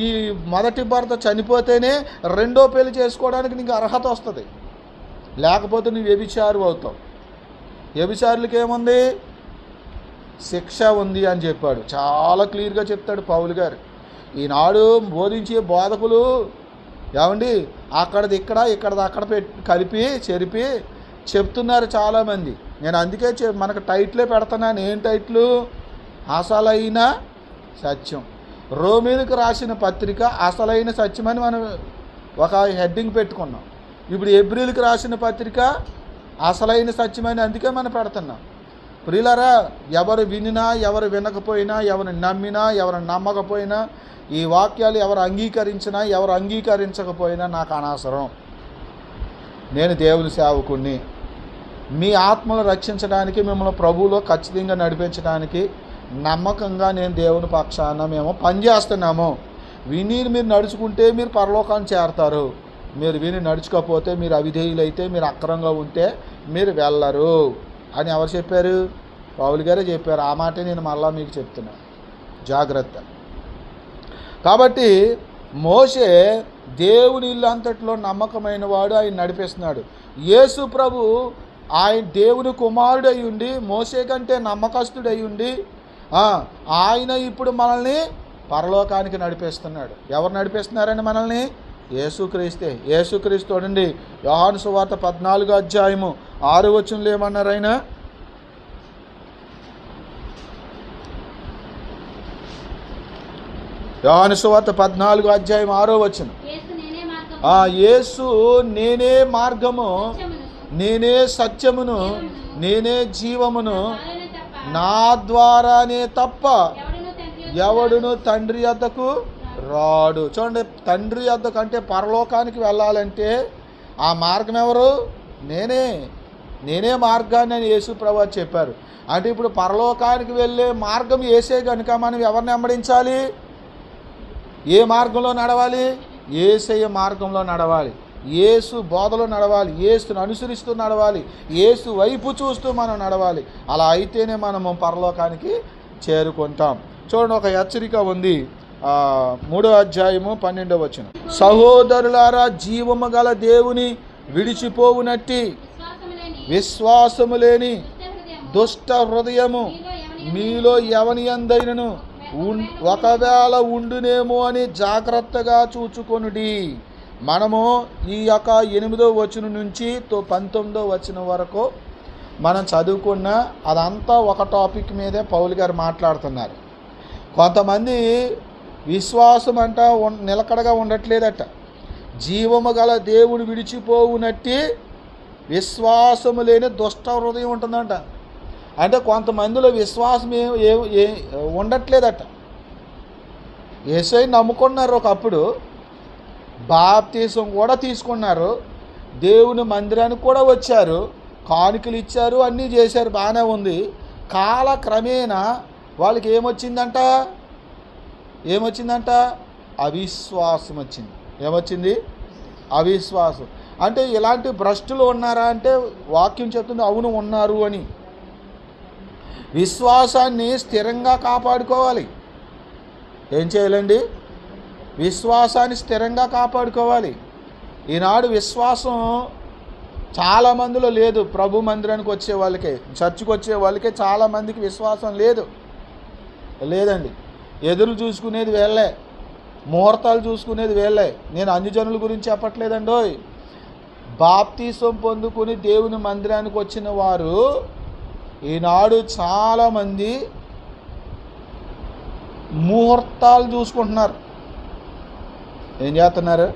ఈ మొదటి భర్త చనిపోతేనే రెండో పెళ్లి చేసుకోవడానికి నీకు అర్హత వస్తుంది, లేకపోతే నువ్వు వ్యభిచారి అవుతావు. వ్యభిచారులకి ఏముంది? శిక్ష ఉంది అని చెప్పాడు. చాలా క్లియర్గా చెప్తాడు పౌలు గారు. ఈనాడు బోధించే బోధకులు ఏమండి అక్కడది ఇక్కడ, ఇక్కడది అక్కడ కలిపి చెరిపి చెప్తున్నారు చాలామంది. నేను అందుకే మనకు టైటిలే పెడుతున్నాను. ఏం టైటిలు? అసలైన సత్యం. రోమీలకు రాసిన పత్రిక అసలైన సత్యం అని మనం ఒక హెడ్డింగ్ పెట్టుకున్నాం. ఇప్పుడు హెబ్రీలకు రాసిన పత్రిక అసలైన సత్యం అని అందుకే మనం పెడుతున్నాం. ప్రియులరా, ఎవరు వినినా, ఎవరు వినకపోయినా, ఎవరు నమ్మినా, ఎవరు నమ్మకపోయినా, ఈ వాక్యాలు ఎవరు అంగీకరించినా, ఎవరు అంగీకరించకపోయినా నాకు అనవసరం. నేను దేవుని సేవకుణ్ణి. మీ ఆత్మను రక్షించడానికి, మిమ్మల్ని ప్రభువులో ఖచ్చితంగా నడిపించడానికి నమ్మకంగా నేను దేవుని పక్షాన మేము పనిచేస్తున్నాము. విని మీరు నడుచుకుంటే మీరు పరలోకాన్ని చేరతారు. మీరు విని నడుచుకోకపోతే, మీరు అవిధేయులైతే, మీరు అక్రమంగా ఉంటే మీరు వెళ్ళరు అని ఎవరు చెప్పారు? పౌలు గారే చెప్పారు. ఆ మాటే నేను మళ్ళా మీకు చెప్తున్నాను, జాగ్రత్త. కాబట్టి మోషే దేవుని ఇల్లు అంతట్లో నమ్మకమైన వాడు, ఆయన నడిపిస్తున్నాడు. యేసు ప్రభు ఆయన దేవుని కుమారుడు అయి ఉండి, మోషే కంటే నమ్మకస్తుడై ఉండి, ఆయన ఇప్పుడు మనల్ని పరలోకానికి నడిపిస్తున్నాడు. ఎవరు నడిపిస్తున్నారని మనల్ని? యేసుక్రీస్తే. యేసుక్రీస్తు చూడండి, యోహాను సువార్త 14 ఏమన్నారు ఆయన? యోహాను సువార్త 14 యేసు నేనే మార్గము, నేనే సత్యమును, నేనే జీవమును, నా ద్వారానే తప్ప ఎవడును తండ్రి యొద్దకు రాడు. చూడండి, తండ్రి యొద్దకు అంటే పరలోకానికి వెళ్ళాలంటే ఆ మార్గం ఎవరు? నేనే మార్గాన్ని అని యేసు ప్రభువు చెప్పారు. అంటే ఇప్పుడు పరలోకానికి వెళ్ళే మార్గం యేసే కనుక మనం ఎవరిని వెంబడించాలి? ఏ మార్గంలో నడవాలి? యేసయ్య మార్గంలో నడవాలి, యేసు బోధలో నడవాలి, యేసును అనుసరిస్తూ నడవాలి, యేసు వైపు చూస్తూ మనం నడవాలి. అలా అయితేనే మనము పరలోకానికి చేరుకుంటాం. చూడండి, ఒక హెచ్చరిక ఉంది, 3వ అధ్యాయము 12వ వచనం. సహోదరులారా, జీవము గల దేవుని విడిచిపోవునట్టి విశ్వాసము లేని దుష్ట హృదయము మీలో ఎవని యందైనను ఒకవేళ ఉండునేమో అని జాగ్రత్తగా చూచుకొనుడి. మనము ఈ యొక్క 8వ వచనం నుంచి 19వ వచనం వరకు మనం చదువుకున్న అదంతా ఒక టాపిక్ మీదే పౌలు గారు మాట్లాడుతున్నారు. కొంతమంది విశ్వాసం అంట నిలకడగా ఉండట్లేదట. జీవము గల దేవుడు విడిచిపోవునట్టి విశ్వాసము లేని దుష్ట హృదయం ఉంటుందంట. అంటే కొంతమందిలో విశ్వాసం ఉండట్లేదట. యేసయ్య నమ్ముకున్నారు, ఒకప్పుడు బాప్తీసం కూడా తీసుకున్నారు, దేవుని మందిరానికి కూడా వచ్చారు, కానుకలు ఇచ్చారు, అన్నీ చేశారు, బాగానే ఉంది. కాలక్రమేణా వాళ్ళకి ఏమొచ్చిందంట? అవిశ్వాసం వచ్చింది. ఏమొచ్చింది? అవిశ్వాసం. అంటే ఇలాంటి భ్రష్టులు ఉన్నారా అంటే వాక్యం చెప్తుంది, అవును ఉన్నారు అని. విశ్వాసాన్ని స్థిరంగా కాపాడుకోవాలి. ఏం చేయాలండి? విశ్వాసాన్ని స్థిరంగా కాపాడుకోవాలి. ఈనాడు విశ్వాసం చాలామందిలో లేదు. ప్రభు మందిరానికి వచ్చే వాళ్ళకే, చర్చికి వచ్చే వాళ్ళకే చాలామందికి విశ్వాసం లేదండి. ఎదురు చూసుకునేది వీళ్ళే, ముహూర్తాలు చూసుకునేది వీళ్ళే. నేను అన్యజనుల గురించి చెప్పట్లేదండోయ్. బాప్తీసం పొందుకుని దేవుని మందిరానికి వచ్చిన వారు ఈనాడు చాలామంది ముహూర్తాలు చూసుకుంటున్నారు. ఏం చేస్తున్నారు?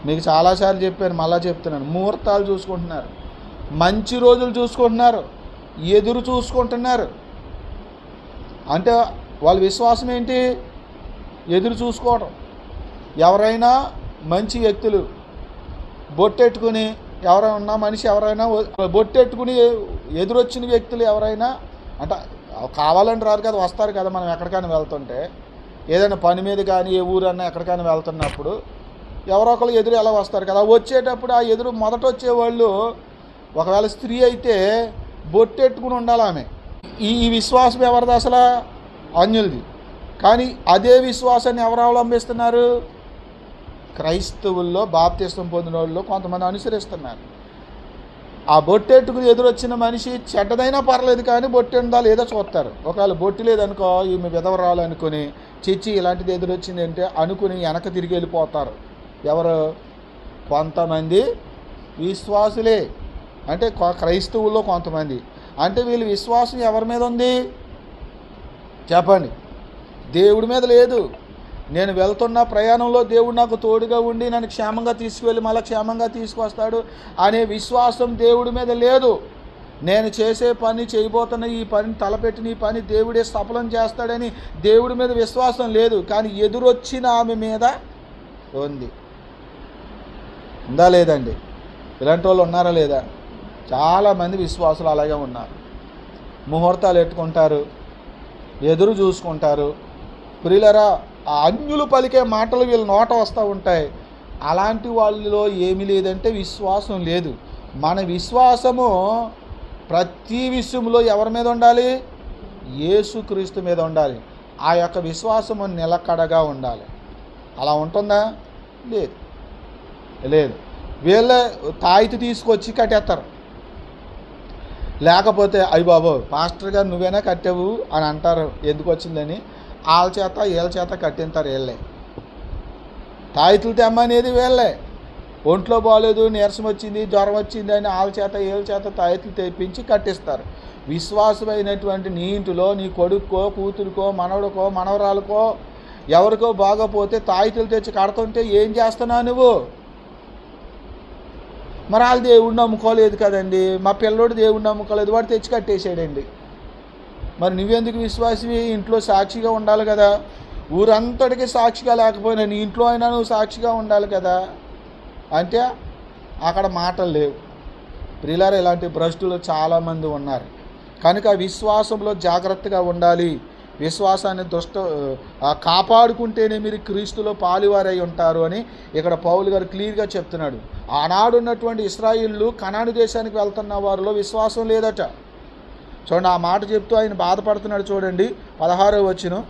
మీకు చాలాసార్లు చెప్పాను, మళ్ళా చెప్తున్నాను. ముహూర్తాలు చూసుకుంటున్నారు, మంచి రోజులు చూసుకుంటున్నారు, ఎదురు చూసుకుంటున్నారు. అంటే వాళ్ళ విశ్వాసం ఏంటి? ఎదురు చూసుకోవడం. ఎవరైనా మంచి వ్యక్తులు బొట్టెట్టుకుని, ఎవరైనా మనిషి ఎవరైనా బొట్టెట్టుకుని ఎదురొచ్చిన వ్యక్తులు ఎవరైనా, అంటే కావాలని రారు కదా, వస్తారు కదా. మనం ఎక్కడికైనా వెళ్తుంటే, ఏదైనా పని మీద కానీ ఏ ఊరన్నా ఎక్కడికైనా వెళ్తున్నప్పుడు ఎవరో ఒకరు ఎదురు ఎలా వస్తారు కదా. వచ్చేటప్పుడు ఆ ఎదురు మొదట వచ్చేవాళ్ళు ఒకవేళ స్త్రీ అయితే బొట్టెట్టుకుని ఉండాలి ఆమె. ఈ విశ్వాసం ఎవరిది అసలు? అన్యులది. కానీ అదే విశ్వాసాన్ని ఎవరు అవలంబిస్తున్నారు? క్రైస్తవుల్లో బాప్తిస్తం పొందిన వాళ్ళు కొంతమంది అనుసరిస్తున్నారు. ఆ బొట్టెట్టుకుని ఎదురొచ్చిన మనిషి చెడ్డదైనా పర్లేదు కానీ బొట్టె ఉందా లేదో చూస్తారు. ఒకవేళ బొట్టు లేదనుకో, ఈమె విధవరాలు అనుకుని, చిచ్చి ఇలాంటిది ఎదురొచ్చింది అంటే అనుకుని వెనక తిరిగి వెళ్ళిపోతారు. ఎవరు? కొంతమంది విశ్వాసులే, అంటే క్రైస్తవుల్లో కొంతమంది. అంటే వీళ్ళ విశ్వాసం ఎవరి మీద ఉంది చెప్పండి? దేవుడి మీద లేదు. నేను వెళ్తున్న ప్రయాణంలో దేవుడు నాకు తోడుగా ఉండి నన్ను క్షేమంగా తీసుకువెళ్ళి మళ్ళీ క్షేమంగా తీసుకొస్తాడు అనే విశ్వాసం దేవుడి మీద లేదు. నేను చేసే పని చేయబోతున్న ఈ పని తలపెట్టిన ఈ పని దేవుడే సఫలం చేస్తాడని దేవుడి మీద విశ్వాసం లేదు, కానీ ఎదురొచ్చిన ఆమె మీద ఉంది. ఉందా లేదండి? ఇలాంటి వాళ్ళు ఉన్నారా లేదా? చాలామంది విశ్వాసులు అలాగే ఉన్నారు. ముహూర్తాలు ఎట్టుకుంటారు, ఎదురు చూసుకుంటారు. ప్రియులరా, ఆ అన్యులు పలికే మాటలు వీళ్ళ నోట వస్తూ ఉంటాయి. అలాంటి వాళ్ళలో ఏమీ లేదంటే విశ్వాసం లేదు. మన విశ్వాసము ప్రతి విషయంలో ఎవరి మీద ఉండాలి? యేసుక్రీస్తు మీద ఉండాలి. ఆ యొక్క విశ్వాసము నిలకడగా ఉండాలి. అలా ఉంటుందా? లేదు, లేదు. వీళ్ళే తాయితీ తీసుకొచ్చి కట్టేస్తారు. లేకపోతే అయ్యి బాబు పాస్టర్ గారు నువ్వేనా కట్టావు అని అంటారు. ఎందుకు వచ్చిందని వాళ్ళ చేత వీళ్ళ చేత కట్టింటారు. వీళ్ళే తాయితులు తెమ్మనేది వీళ్ళే. ఒంట్లో బాగలేదు, నీరసం వచ్చింది, జ్వరం వచ్చింది అని వాళ్ళ చేత వీళ్ళ చేత తాయితులు తెప్పించి కట్టిస్తారు. విశ్వాసమైనటువంటి నీ ఇంటిలో నీ కొడుక్కో కూతురికో మనవడికో మనవరాలకో ఎవరికో బాగపోతే తాయితులు తెచ్చి కడుతుంటే ఏం చేస్తున్నావు నువ్వు? మరి వాళ్ళు దేవుడిని నమ్ముకోలేదు కదండి, మా పిల్లోడు దేవుడిని నమ్ముకోలేదు, వాడు తెచ్చి కట్టేసాడండి. మరి నువ్వెందుకు విశ్వాసివి? ఇంట్లో సాక్షిగా ఉండాలి కదా. ఊరంతటికి సాక్షిగా లేకపోయినా నీ ఇంట్లో అయినా నువ్వు సాక్షిగా ఉండాలి కదా. అంటే అక్కడ మాటలు లేవు. ప్రియులారా, ఇలాంటి భ్రష్టులు చాలామంది ఉన్నారు. కనుక విశ్వాసంలో జాగ్రత్తగా ఉండాలి. విశ్వాసాన్ని కాపాడుకుంటేనే మీరు క్రీస్తులో పాలువారై ఉంటారు అని ఇక్కడ పౌలు గారు క్లియర్గా చెప్తున్నాడు. ఆనాడు ఉన్నటువంటి ఇశ్రాయేలు కనాను దేశానికి వెళ్తున్న వారిలో విశ్వాసం లేదట. చూడండి, ఆ మాట చెప్తూ ఆయన బాధపడుతున్నాడు. చూడండి 16వ వచనం,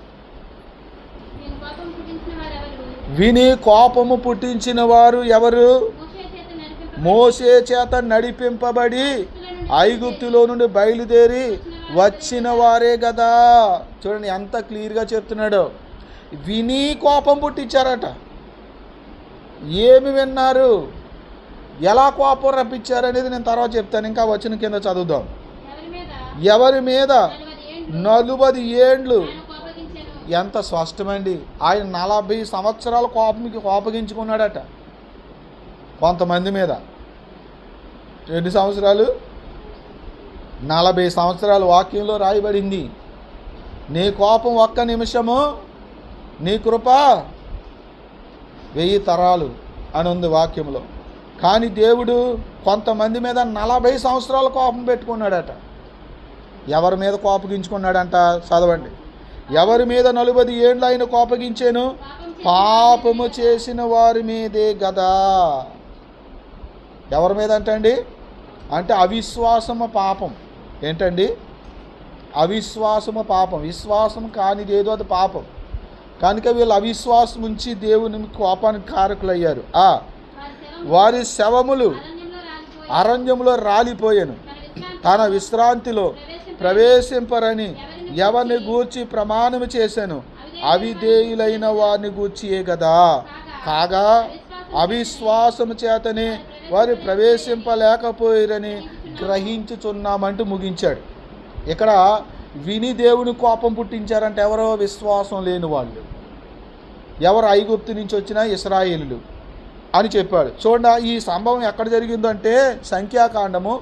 విని కోపము పుట్టించిన వారు ఎవరు? మోషే చేత నడిపింపబడి ఐగుప్తులో నుండి బయలుదేరి వచ్చిన వారే కదా. చూడండి ఎంత క్లియర్గా చెప్తున్నాడో. విని కోపం పుట్టించారట. ఏమి విన్నారు, ఎలా కోపం రప్పించారు అనేది నేను తర్వాత చెప్తాను. ఇంకా వచ్చిన కింద చదువుదాం. ఎవరి మీద? 40 ఏండ్లు. ఎంత స్పష్టమండి. ఆయన 40 సంవత్సరాల కోపగించుకున్నాడట కొంతమంది మీద. ఎన్ని సంవత్సరాలు? 40 సంవత్సరాలు. వాక్యంలో రాయబడింది, నీ కోపం ఒక్క నిమిషము, నీ కృప 1000 తరాలు అని ఉంది వాక్యంలో. కానీ దేవుడు కొంతమంది మీద 40 సంవత్సరాల కోపం పెట్టుకున్నాడట. ఎవరి మీద కోపగించుకున్నాడంట? చదవండి. ఎవరి మీద 40 ఏండ్లు ఆయన కోపగించాను? పాపము చేసిన వారి మీదే గదా. ఎవరి మీద అంటండి? అంటే అవిశ్వాసము పాపం. ఏంటండి? అవిశ్వాసము పాపం. విశ్వాసం కానిదేదో అది పాపం. కనుక వీళ్ళు అవిశ్వాసం ఉంచి దేవుని కోపానికి కారకులయ్యారు. వారి శవములు అరణ్యంలో రాలిపోయాను, తన విశ్రాంతిలో ప్రవేశింపరని ఎవరిని గూర్చి ప్రమాణము చేశాను? అవిధేయులైన వారిని గూర్చియే కదా. కాగా అవిశ్వాసము చేతనే వారు ప్రవేశింపలేకపోయారని గ్రహించుచున్నామంటూ ముగించాడు. ఇక్కడ విని దేవుని కోపం పుట్టించారంటే ఎవరో? విశ్వాసం లేని వాళ్ళు. ఎవరు? ఐగుప్తు నుంచి వచ్చిన ఇశ్రాయేలులు అని చెప్పాడు. చూడండి, ఈ సంభవం ఎక్కడ జరిగిందంటే సంఖ్యాకాండము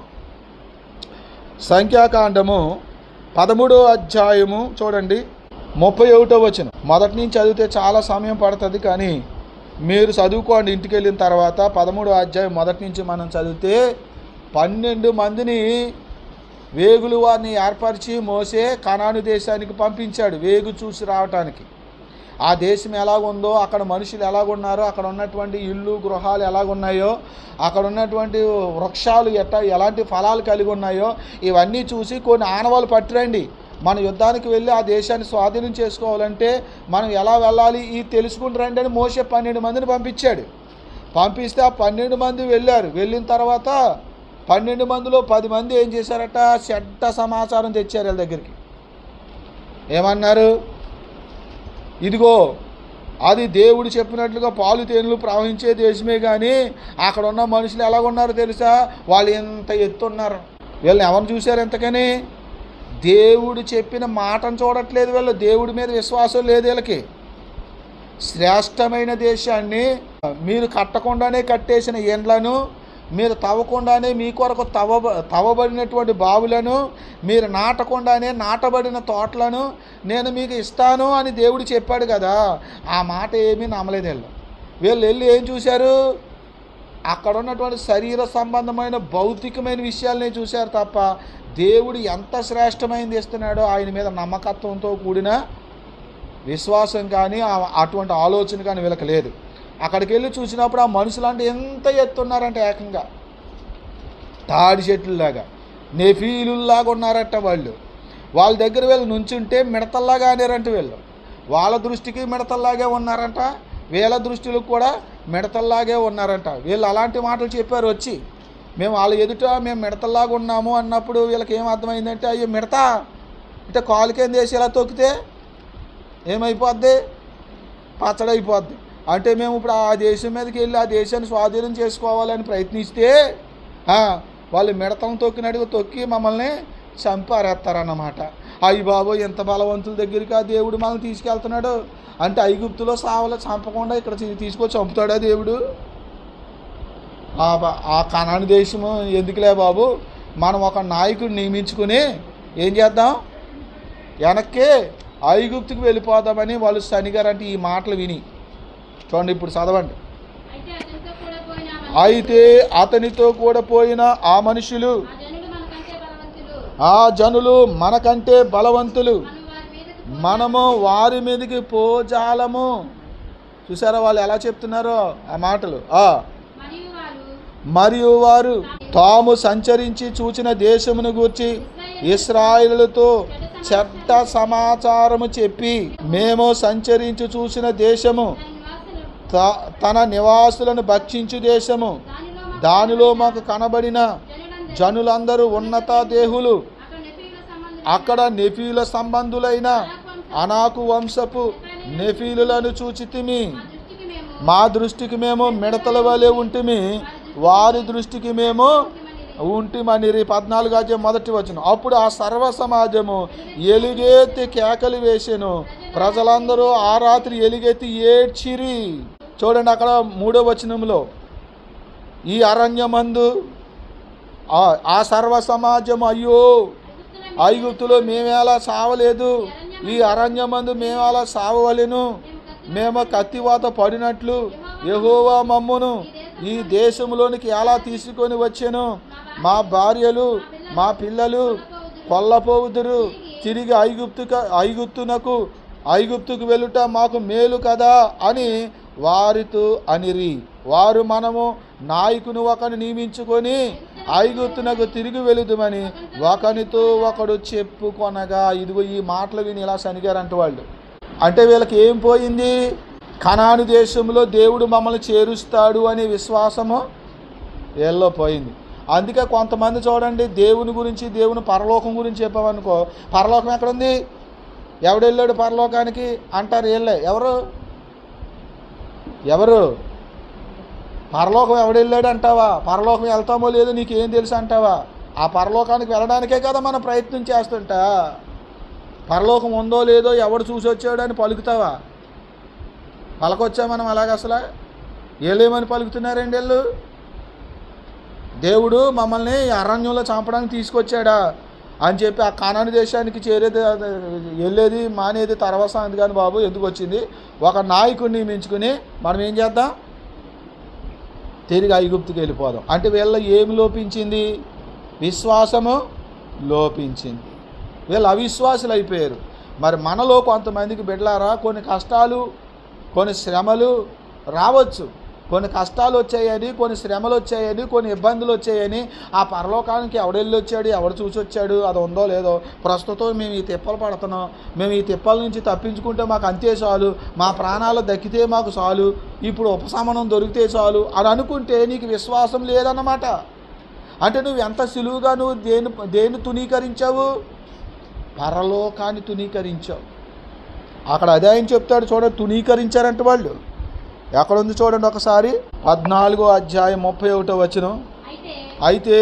13వ అధ్యాయము చూడండి 31వ వచనం. మొదటి నుంచి చదివితే చాలా సమయం పడుతుంది, కానీ మీరు చదువుకోండి ఇంటికి వెళ్ళిన తర్వాత. 13వ అధ్యాయం మొదటి నుంచి మనం చదివితే 12 మందిని వేగులు వారిని ఏర్పరిచి మోసే కనాను దేశానికి పంపించాడు వేగు చూసి రావటానికి. ఆ దేశం ఎలాగుందో, అక్కడ మనుషులు ఎలాగున్నారో, అక్కడ ఉన్నటువంటి ఇళ్ళు గృహాలు ఎలాగున్నాయో, అక్కడ ఉన్నటువంటి వృక్షాలు ఎలాంటి ఫలాలు కలిగి ఉన్నాయో ఇవన్నీ చూసి కొన్ని ఆనవాళ్ళు పట్టిరండి. మన యుద్ధానికి వెళ్ళి ఆ దేశాన్ని స్వాధీనం చేసుకోవాలంటే మనం ఎలా వెళ్ళాలి ఇది తెలుసుకుని రండి అని మోసే 12 మందిని పంపించాడు. పంపిస్తే ఆ 12 మంది వెళ్ళారు. వెళ్ళిన తర్వాత 12 మందిలో 10 మంది ఏం చేశారట? చెడ్డ సమాచారం తెచ్చారు వీళ్ళ దగ్గరికి. ఏమన్నారు? ఇదిగో అది దేవుడు చెప్పినట్లుగా పాలు తేనెలు ప్రవహించే దేశమే, కానీ అక్కడ ఉన్న మనుషులు ఎలాగున్నారో తెలుసా? వాళ్ళు ఎంత ఎత్తున్నారు. వీళ్ళని ఎవరు చూశారు ఎంతకని? దేవుడు చెప్పిన మాటను చూడట్లేదు వీళ్ళు. దేవుడి మీద విశ్వాసం లేదు వీళ్ళకి. శ్రేష్టమైన దేశాన్ని మీరు కట్టకుండానే కట్టేసిన ఇండ్లను మీరు తవ్వకుండానే మీ కొరకు తవ్వబడినటువంటి బావులను, మీరు నాటకుండానే నాటబడిన తోటలను నేను మీకు ఇస్తాను అని దేవుడు చెప్పాడు కదా. ఆ మాట ఏమీ నమ్మలేదు వీళ్ళు వెళ్ళి ఏం చూశారు? అక్కడ ఉన్నటువంటి శరీర సంబంధమైన భౌతికమైన విషయాలనే చూశారు తప్ప దేవుడు ఎంత శ్రేష్టమైనది ఇస్తున్నాడో ఆయన మీద నమ్మకత్వంతో కూడిన విశ్వాసం కానీ అటువంటి ఆలోచన కానీ వీళ్ళకి లేదు. అక్కడికి వెళ్ళి చూసినప్పుడు ఆ మనుషులు అంటే ఎంత ఎత్తున్నారంటే ఏకంగా తాడి చెట్లులాగా, నెఫీలులాగా ఉన్నారట వాళ్ళు. వాళ్ళ దగ్గర వీళ్ళు నుంచుంటే మిడతల్లాగా అనేరంట వీళ్ళు. వాళ్ళ దృష్టికి మిడతల్లాగే ఉన్నారంట, వీళ్ళ దృష్టిలకు కూడా మిడతల్లాగే ఉన్నారంట. వీళ్ళు అలాంటి మాటలు చెప్పారు వచ్చి. మేము వాళ్ళ ఎదుట మేము మిడతల్లాగా ఉన్నాము అన్నప్పుడు వీళ్ళకి ఏం అర్థమైందంటే, అయ్యో మిడత అంటే కాలు కింద వేసి ఇలా తొక్కితే ఏమైపోద్ది? పచ్చడైపోద్ది. అంటే మేము ఇప్పుడు ఆ దేశం మీదకి వెళ్ళి ఆ దేశాన్ని స్వాధీనం చేసుకోవాలని ప్రయత్నిస్తే వాళ్ళు మిడతలను తొక్కినట్టుగా తొక్కి మమ్మల్ని చంపారేస్తారన్నమాట. అయ్యి బాబు ఎంత బలవంతుల దగ్గరికి ఆ దేవుడు మనల్ని తీసుకెళ్తున్నాడు అంటే ఐగుప్తులో సావలో చంపకుండా ఇక్కడ తీసుకొచ్చి చంపుతాడా దేవుడు? ఆ కనాను దేశము ఎందుకులే బాబు, మనం ఒక నాయకుడిని నియమించుకుని ఏం చేద్దాం, వెనక్కి ఐగుప్తుకు వెళ్ళిపోదామని వాళ్ళు శనిగారంటే ఈ మాటలు విని చూడండి. ఇప్పుడు చదవండి. అయితే అతనితో కూడా పోయిన ఆ మనుషులు, ఆ జనులు మనకంటే బలవంతులు, మనము వారి మీదకి పోజాలము. చూసారా వాళ్ళు ఎలా చెప్తున్నారో ఆ మాటలు. మరియు వారు తాము సంచరించి చూచిన దేశమును గూర్చి ఇశ్రాయేలుతో చెడ్డ సమాచారము చెప్పి, మేము సంచరించి చూసిన దేశము తన నివాసులను భక్షించు దేశము, దానిలో మాకు కనబడిన జనులందరూ ఉన్నత దేహులు, అక్కడ నెఫీల సంబంధులైన అనాకు వంశపు నెఫీలులను చూచితిమి. మా దృష్టికి మేము మిడతల వలె ఉంటిమి, వారి దృష్టికి మేము ఉంటిమనిరి. 14 మొదటి వచనం. అప్పుడు ఆ సర్వ సమాజము ఎలుగెత్తి కేకలు వేసెను, ప్రజలందరూ ఆ రాత్రి ఎలుగెత్తి ఏడ్చిరి. చూడండి అక్కడ 3వ వచనంలో, ఈ అరణ్యమందు ఆ సర్వ సమాజం అయ్యో ఐగుప్తులో మేమేలా సావలేదు, ఈ అరణ్యమందు మేమేలా సావవలెను, మేము కత్తివాత పడినట్లు యెహోవా మమ్మును ఈ దేశంలోనికి ఎలా తీసుకొని వచ్చెను, మా భార్యలు మా పిల్లలు కొల్లపోవుదురు, తిరిగి ఐగుప్తుకు వెళ్ళుట మాకు మేలు కదా అని వారితో అనిరి. వారు మనము నాయకుని ఒకని నియమించుకొని ఐగుప్తునకు తిరిగి వెళుదుమని ఒకనితో ఒకడు చెప్పుకొనగా. ఇదిగో ఈ మాటలు విని ఇలా శనిగారంట వాళ్ళు. అంటే వీళ్ళకి ఏం పోయింది? కనాను దేశంలో దేవుడు మమ్మల్ని చేరుస్తాడు అనే విశ్వాసము వీళ్ళలో పోయింది. అందుకే కొంతమంది చూడండి, దేవుని గురించి దేవుని పరలోకం గురించి చెప్పామనుకో, పరలోకం ఎక్కడుంది, ఎవడు వెళ్ళాడు పరలోకానికి అంటారు వీళ్ళే. ఎవరు పరలోకం ఎవడెళ్ళాడు అంటావా? పరలోకం వెళ్తామో లేదో నీకేం తెలుసు అంటావా? ఆ పరలోకానికి వెళ్ళడానికే కదా మనం ప్రయత్నం చేస్తుంటా. పరలోకం ఉందో లేదో ఎవడు చూసి వచ్చాడు అని పలుకుతావా? పలకొచ్చా మనం అలాగ? అసలు ఏలేమని పలుకుతున్నారండి వీళ్ళు? దేవుడు మమ్మల్ని అరణ్యంలో చంపడానికి తీసుకొచ్చాడా అని చెప్పి ఆ కనాను దేశానికి వెళ్ళేది మానేది తర్వాత సంగతి కానీ బాబు, ఎందుకు వచ్చింది? ఒక నాయకుడిని నియమించుకుని మనం ఏం చేద్దాం, తిరిగి ఐగుప్తుకి వెళ్ళిపోదాం. అంటే వీళ్ళ ఏమి లోపించింది? విశ్వాసము లోపించింది. వీళ్ళు అవిశ్వాసులు అయిపోయారు. మరి మనలో కొంతమందికి బిడ్డలారా కొన్ని కష్టాలు కొన్ని శ్రమలు రావచ్చు. కొన్ని కష్టాలు వచ్చాయని, కొన్ని శ్రమలు వచ్చాయని, కొన్ని ఇబ్బందులు వచ్చాయని ఆ పరలోకానికి ఎవడెళ్ళి వచ్చాడు, ఎవడు చూసి వచ్చాడు, అది ఉందో లేదో, ప్రస్తుతం మేము ఈ తిప్పలు పడుతున్నాం, మేము ఈ తిప్పల నుంచి తప్పించుకుంటే మాకు అంతే చాలు, మా ప్రాణాలు దక్కితే మాకు చాలు, ఇప్పుడు ఉపశమనం దొరికితే చాలు అని అనుకుంటే నీకు విశ్వాసం లేదన్నమాట. అంటే నువ్వు ఎంత సులువుగా నువ్వు దేన్ని తునీకరించావు? పరలోకాన్ని తునీకరించావు. అక్కడ అదే ఆయన చెప్తాడు చూడండి, తునీకరించారంట వాళ్ళు. ఎక్కడుంది చూడండి ఒకసారి, 14 వచనం. అయితే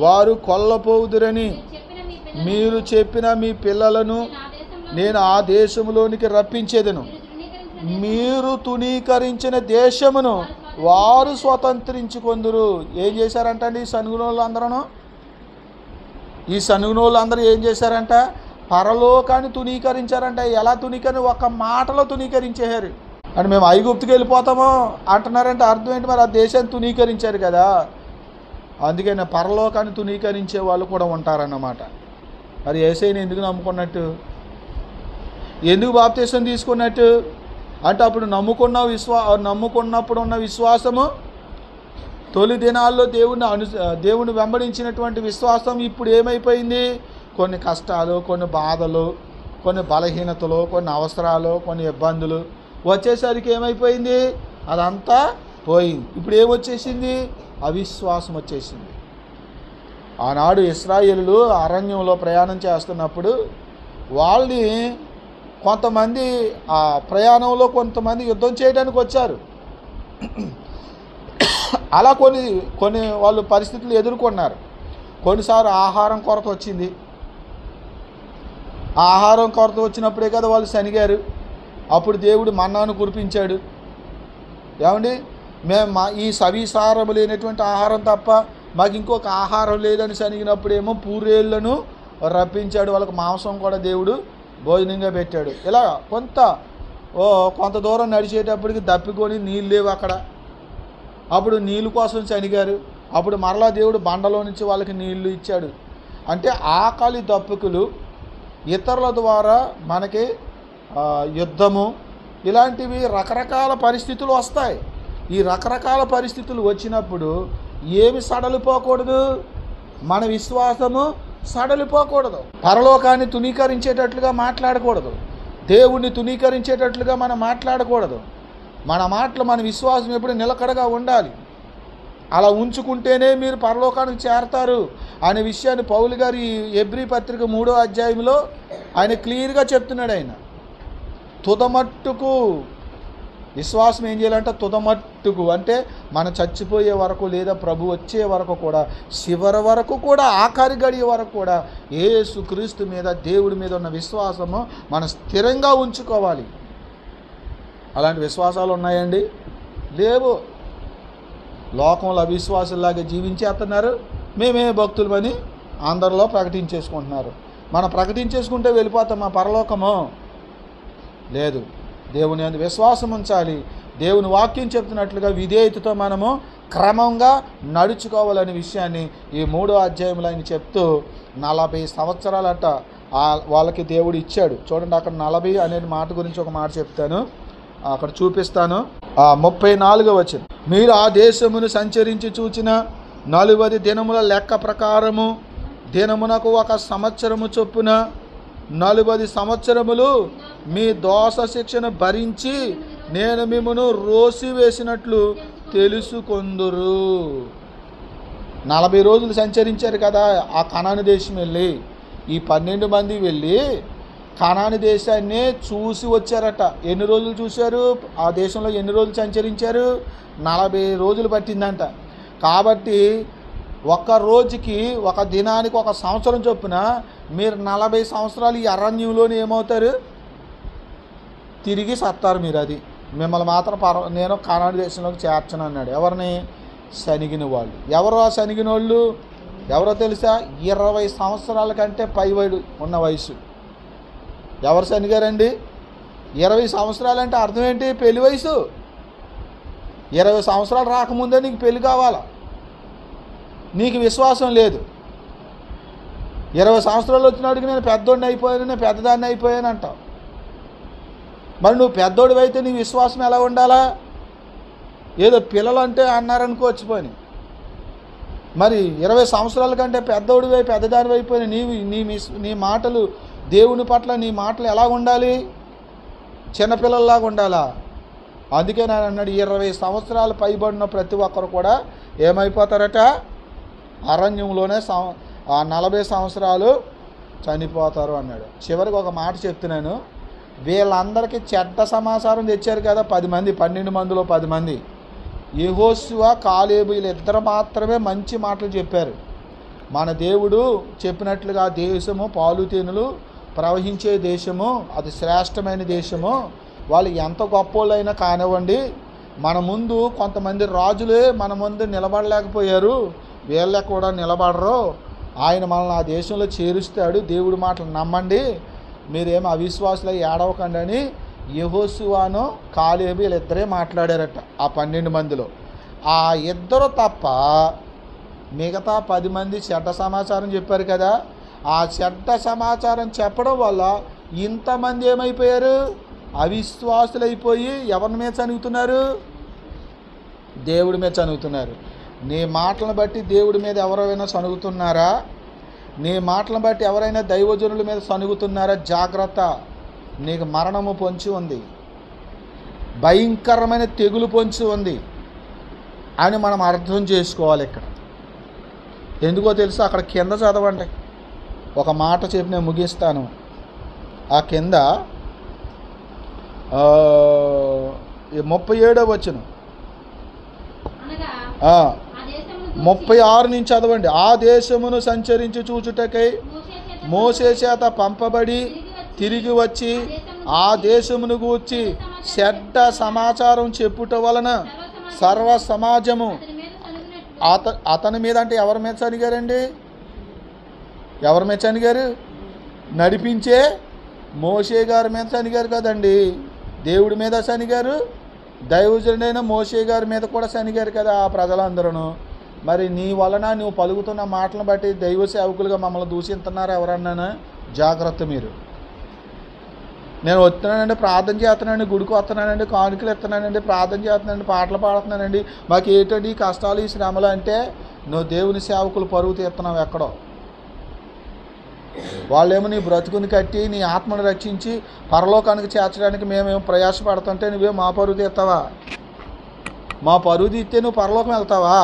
వారు కొల్లపోవుదురని మీరు చెప్పిన మీ పిల్లలను నేను ఆ దేశంలోనికి రప్పించేదను, మీరు తునీకరించిన దేశమును వారు స్వతంత్రించుకొందురు. ఏం చేశారంటండి ఈ సనుగునోళ్ళందరూ? ఈ సనుగునోళ్ళందరూ ఏం చేశారంట? పరలోకాన్ని తునీకరించారంట. ఎలా ఒక్క మాటలో తునీకరించేశారు. అని మేము ఐగుప్తుకి వెళ్ళిపోతామో అంటున్నారంటే అర్థం ఏంటి? మరి ఆ దేశాన్ని తునీకరించారు కదా. అందుకని పరలోకాన్ని తునీకరించే వాళ్ళు కూడా ఉంటారన్నమాట. మరి యేసయ్యని ఎందుకు నమ్ముకున్నట్టు? ఎందుకు బాప్తిసం తీసుకున్నట్టు? అంటే అప్పుడు నమ్ముకున్నప్పుడు ఉన్న విశ్వాసము, తొలి దినాల్లో దేవుని వెంబడించినటువంటి విశ్వాసం ఇప్పుడు ఏమైపోయింది? కొన్ని కష్టాలు, కొన్ని బాధలు, కొన్ని బలహీనతలు, కొన్ని అవసరాలు, కొన్ని ఇబ్బందులు వచ్చేసరికి ఏమైపోయింది? అదంతా పోయింది. ఇప్పుడు ఏమొచ్చేసింది? అవిశ్వాసం వచ్చేసింది. ఆనాడు ఇశ్రాయేలులు అరణ్యంలో ప్రయాణం చేస్తున్నప్పుడు వాళ్ళని కొంతమంది ఆ ప్రయాణంలో కొంతమంది యుద్ధం చేయడానికి వచ్చారు. అలా కొన్ని వాళ్ళు పరిస్థితులు ఎదుర్కొన్నారు. కొన్నిసార్లు ఆహారం కొరత వచ్చింది. ఆ ఆహారం కొరత వచ్చినప్పుడే కదా వాళ్ళు శనిగారు. అప్పుడు దేవుడు మన్నాను కురిపించాడు. ఏమండి, మేము ఈ సవిసారము లేనటువంటి ఆహారం తప్ప మాకు ఇంకొక ఆహారం లేదని శనిగినప్పుడేమో పూరేళ్లను రప్పించాడు. వాళ్ళకి మాంసం కూడా దేవుడు భోజనంగా పెట్టాడు. ఇలా కొంత దూరం నడిచేటప్పటికి దప్పికొని నీళ్ళు లేవు అక్కడ. అప్పుడు నీళ్ళు కోసం శనిగారు. అప్పుడు మరలా దేవుడు బండలో నుంచి వాళ్ళకి నీళ్లు ఇచ్చాడు. అంటే ఆకలి దప్పుకులు, ఇతరుల ద్వారా మనకి యుద్ధము, ఇలాంటివి రకరకాల పరిస్థితులు వస్తాయి. ఈ రకరకాల పరిస్థితులు వచ్చినప్పుడు ఏమి సడలిపోకూడదు? మన విశ్వాసము సడలిపోకూడదు. పరలోకాన్ని తునీకరించేటట్లుగా మాట్లాడకూడదు. దేవుణ్ణి తునీకరించేటట్లుగా మనం మాట్లాడకూడదు. మన మాటలు, మన విశ్వాసం ఎప్పుడు నిలకడగా ఉండాలి. అలా ఉంచుకుంటేనే మీరు పరలోకానికి చేరతారు అనే విషయాన్ని పౌలు గారు ఈ హెబ్రీ పత్రిక 3వ అధ్యాయంలో ఆయన క్లియర్గా చెప్తున్నాడు. ఆయన తుదమట్టుకు విశ్వాసం ఏం చేయాలంటే తుదమట్టుకు అంటే మనం చచ్చిపోయే వరకు లేదా ప్రభు వచ్చే వరకు కూడా, చివరి వరకు కూడా, ఆఖరి గడియ వరకు కూడా యేసుక్రీస్తు మీద, దేవుడి మీద ఉన్న విశ్వాసము మనం స్థిరంగా ఉంచుకోవాలి. అలాంటి విశ్వాసాలు ఉన్నాయండి? లేవు. లోకంలో అవిశ్వాసులాగా జీవించేస్తున్నారు. మేమే భక్తులమని అందరిలో ప్రకటించేసుకుంటున్నారు. మనం ప్రకటించేసుకుంటే వెళ్ళిపోతాం మా పరలోకము? లేదు. దేవుని యందు విశ్వాసం ఉంచాలి. దేవుని వాక్యం చెప్తున్నట్లుగా విధేయతతో మనము క్రమంగా నడుచుకోవాలనే విషయాన్ని ఈ 3వ అధ్యాయంలో ఆయన చెప్తూ 40 సంవత్సరాలట వాళ్ళకి దేవుడు ఇచ్చాడు. చూడండి, అక్కడ 40 అనే మాట గురించి ఒక మాట చెప్తాను, అక్కడ చూపిస్తాను. 34వ వచనం, మీరు ఆ దేశమును సంచరించి చూచిన 40 దినముల లెక్క ప్రకారము దినమునకు 1 సంవత్సరము చొప్పున 40 సంవత్సరములు మీ దోష శిక్షను భరించి నేను మిమ్మును రోసి వేసినట్లు తెలుసుకొందురు. 40 రోజులు సంచరించారు కదా ఆ కనాను దేశం వెళ్ళి. ఈ 12 మంది వెళ్ళి కనాను దేశాన్ని చూసి వచ్చారట. ఎన్ని రోజులు చూశారు? ఆ దేశంలో ఎన్ని రోజులు సంచరించారు? 40 రోజులు పట్టిందంట. కాబట్టి ఒక్క రోజుకి, ఒక దినానికి 1 సంవత్సరం చొప్పున మీరు 40 సంవత్సరాలు ఈ అరణ్యంలోనే ఏమవుతారు? తిరిగి సత్తారు మీరు. అది మిమ్మల్ని మాత్రం నేను కనాను దేశంలోకి చేర్చను అన్నాడు. ఎవరిని? శనిగిన వాళ్ళు. ఎవరు ఆ శనిగిన వాళ్ళు? ఎవరో తెలుసా? 20 సంవత్సరాల కంటే పైబడి ఉన్న వయసు. ఎవరు శనిగారండి? 20 సంవత్సరాలంటే అర్థం ఏంటి? పెళ్లి వయసు. 20 సంవత్సరాలు రాకముందే నీకు పెళ్లి కావాలా? నీకు విశ్వాసం లేదు. 20 సంవత్సరాలు వచ్చినాడికి నేను పెద్దోడిని అయిపోయాను, నేను పెద్దదాన్ని అయిపోయాను అంటావు. మరి నువ్వు పెద్దోడివి అయితే నీ విశ్వాసం ఎలా ఉండాలా? ఏదో పిల్లలు అంటే అన్నారనుకోవచ్చు పోని. మరి 20 సంవత్సరాల కంటే పెద్దోడివై పెద్దదానివి అయిపోయిన నీ మాటలు, దేవుని పట్ల నీ మాటలు ఎలా ఉండాలి? చిన్నపిల్లల్లాగా ఉండాలా? అందుకే నేను అన్నాడు, 20 సంవత్సరాలు పైబడిన ప్రతి ఒక్కరు కూడా ఏమైపోతారట? అరణ్యంలోనే 40 సంవత్సరాలు చనిపోతారు అన్నాడు. చివరికి ఒక మాట చెప్తున్నాను. వీళ్ళందరికీ చెడ్డ సమాచారం తెచ్చారు కదా 10 మంది, 12 మందిలో 10 మంది. యెహోషువ, కాలేబు వీళ్ళిద్దరు మాత్రమే మంచి మాటలు చెప్పారు. మన దేవుడు చెప్పినట్లుగా దేశము పాలు తేనెలు ప్రవహించే దేశము, అది శ్రేష్టమైన దేశము. వాళ్ళు ఎంత గొప్పోళ్ళైనా కానివ్వండి, మన ముందు కొంతమంది రాజులే మన ముందు నిలబడలేకపోయారు, వీళ్ళ కూడా నిలబడరు, ఆయన మనల్ని ఆ దేశంలో చేరుస్తాడు, దేవుడి మాటలు నమ్మండి, మీరేమో అవిశ్వాసులై ఏడవకండి అని యెహోషువను కాలేబు వీళ్ళిద్దరే మాట్లాడారట. ఆ 12 మందిలో ఆ ఇద్దరు తప్ప మిగతా 10 మంది చెడ్డ సమాచారం చెప్పారు కదా. ఆ చెడ్డ సమాచారం చెప్పడం వల్ల ఇంతమంది ఏమైపోయారు? అవిశ్వాసులైపోయి ఎవరి మీద చనుగుతున్నారు? దేవుడి మీద చనుగుతున్నారు. నీ మాటలను బట్టి దేవుడి మీద ఎవరైనా సనుగుతున్నారా? నీ మాటలను బట్టి ఎవరైనా దైవజనుల మీద సనుగుతున్నారా? జాగ్రత్త, నీకు మరణము పొంచి ఉంది, భయంకరమైన తెగులు పొంచి ఉంది అని మనం అర్థం చేసుకోవాలి. ఇక్కడ ఎందుకో తెలుసు, అక్కడ కింద చదవండి, ఒక మాట చెప్పి నేను ముగిస్తాను. ఆ కింద 37వ వచనం, 36 నుంచి చదవండి. ఆ దేశమును సంచరించి చూచుటకై మోషే చేత పంపబడి తిరిగి వచ్చి ఆ దేశమును గూర్చి చెడ్డ సమాచారం చెప్పుట వలన సర్వ సమాజము అతని మీద, అంటే ఎవరి మీద చనిగారండి? ఎవరి మీద చనిగారు? నడిపించే మోషే గారి మీద చనిగారు కదండి. దేవుడి మీద చనిగారు, దైవజనుడైన మోషే గారి మీద కూడా చనిగారు కదా ఆ ప్రజలందరూ. మరి నీ వలన నువ్వు పలుకుతున్న మాటలను బట్టి దైవ సేవకులుగా మమ్మల్ని దూషిస్తున్నారా ఎవరన్నా? జాగ్రత్త మీరు. నేను వస్తున్నానండి, ప్రార్థన చేస్తున్నానండి, గుడికి వస్తున్నానండి, కానుకలు ఇస్తున్నానండి, ప్రార్థన చేస్తున్నానండి, పాటలు పాడుతున్నానండి, మాకు ఏంటండి ఈ కష్టాలు ఈ శ్రమలు అంటే నువ్వు దేవుని సేవకులు పరువు తీస్తున్నావు ఎక్కడో. వాళ్ళేమో నీ బ్రతుకుని కట్టి నీ ఆత్మను రక్షించి పరలోకానికి చేర్చడానికి మేమేమో ప్రయాసపడుతుంటే నువ్వే మా పరువు తీస్తావా? మా పరువు తీస్తే నువ్వు పరలోకం వెళ్తావా?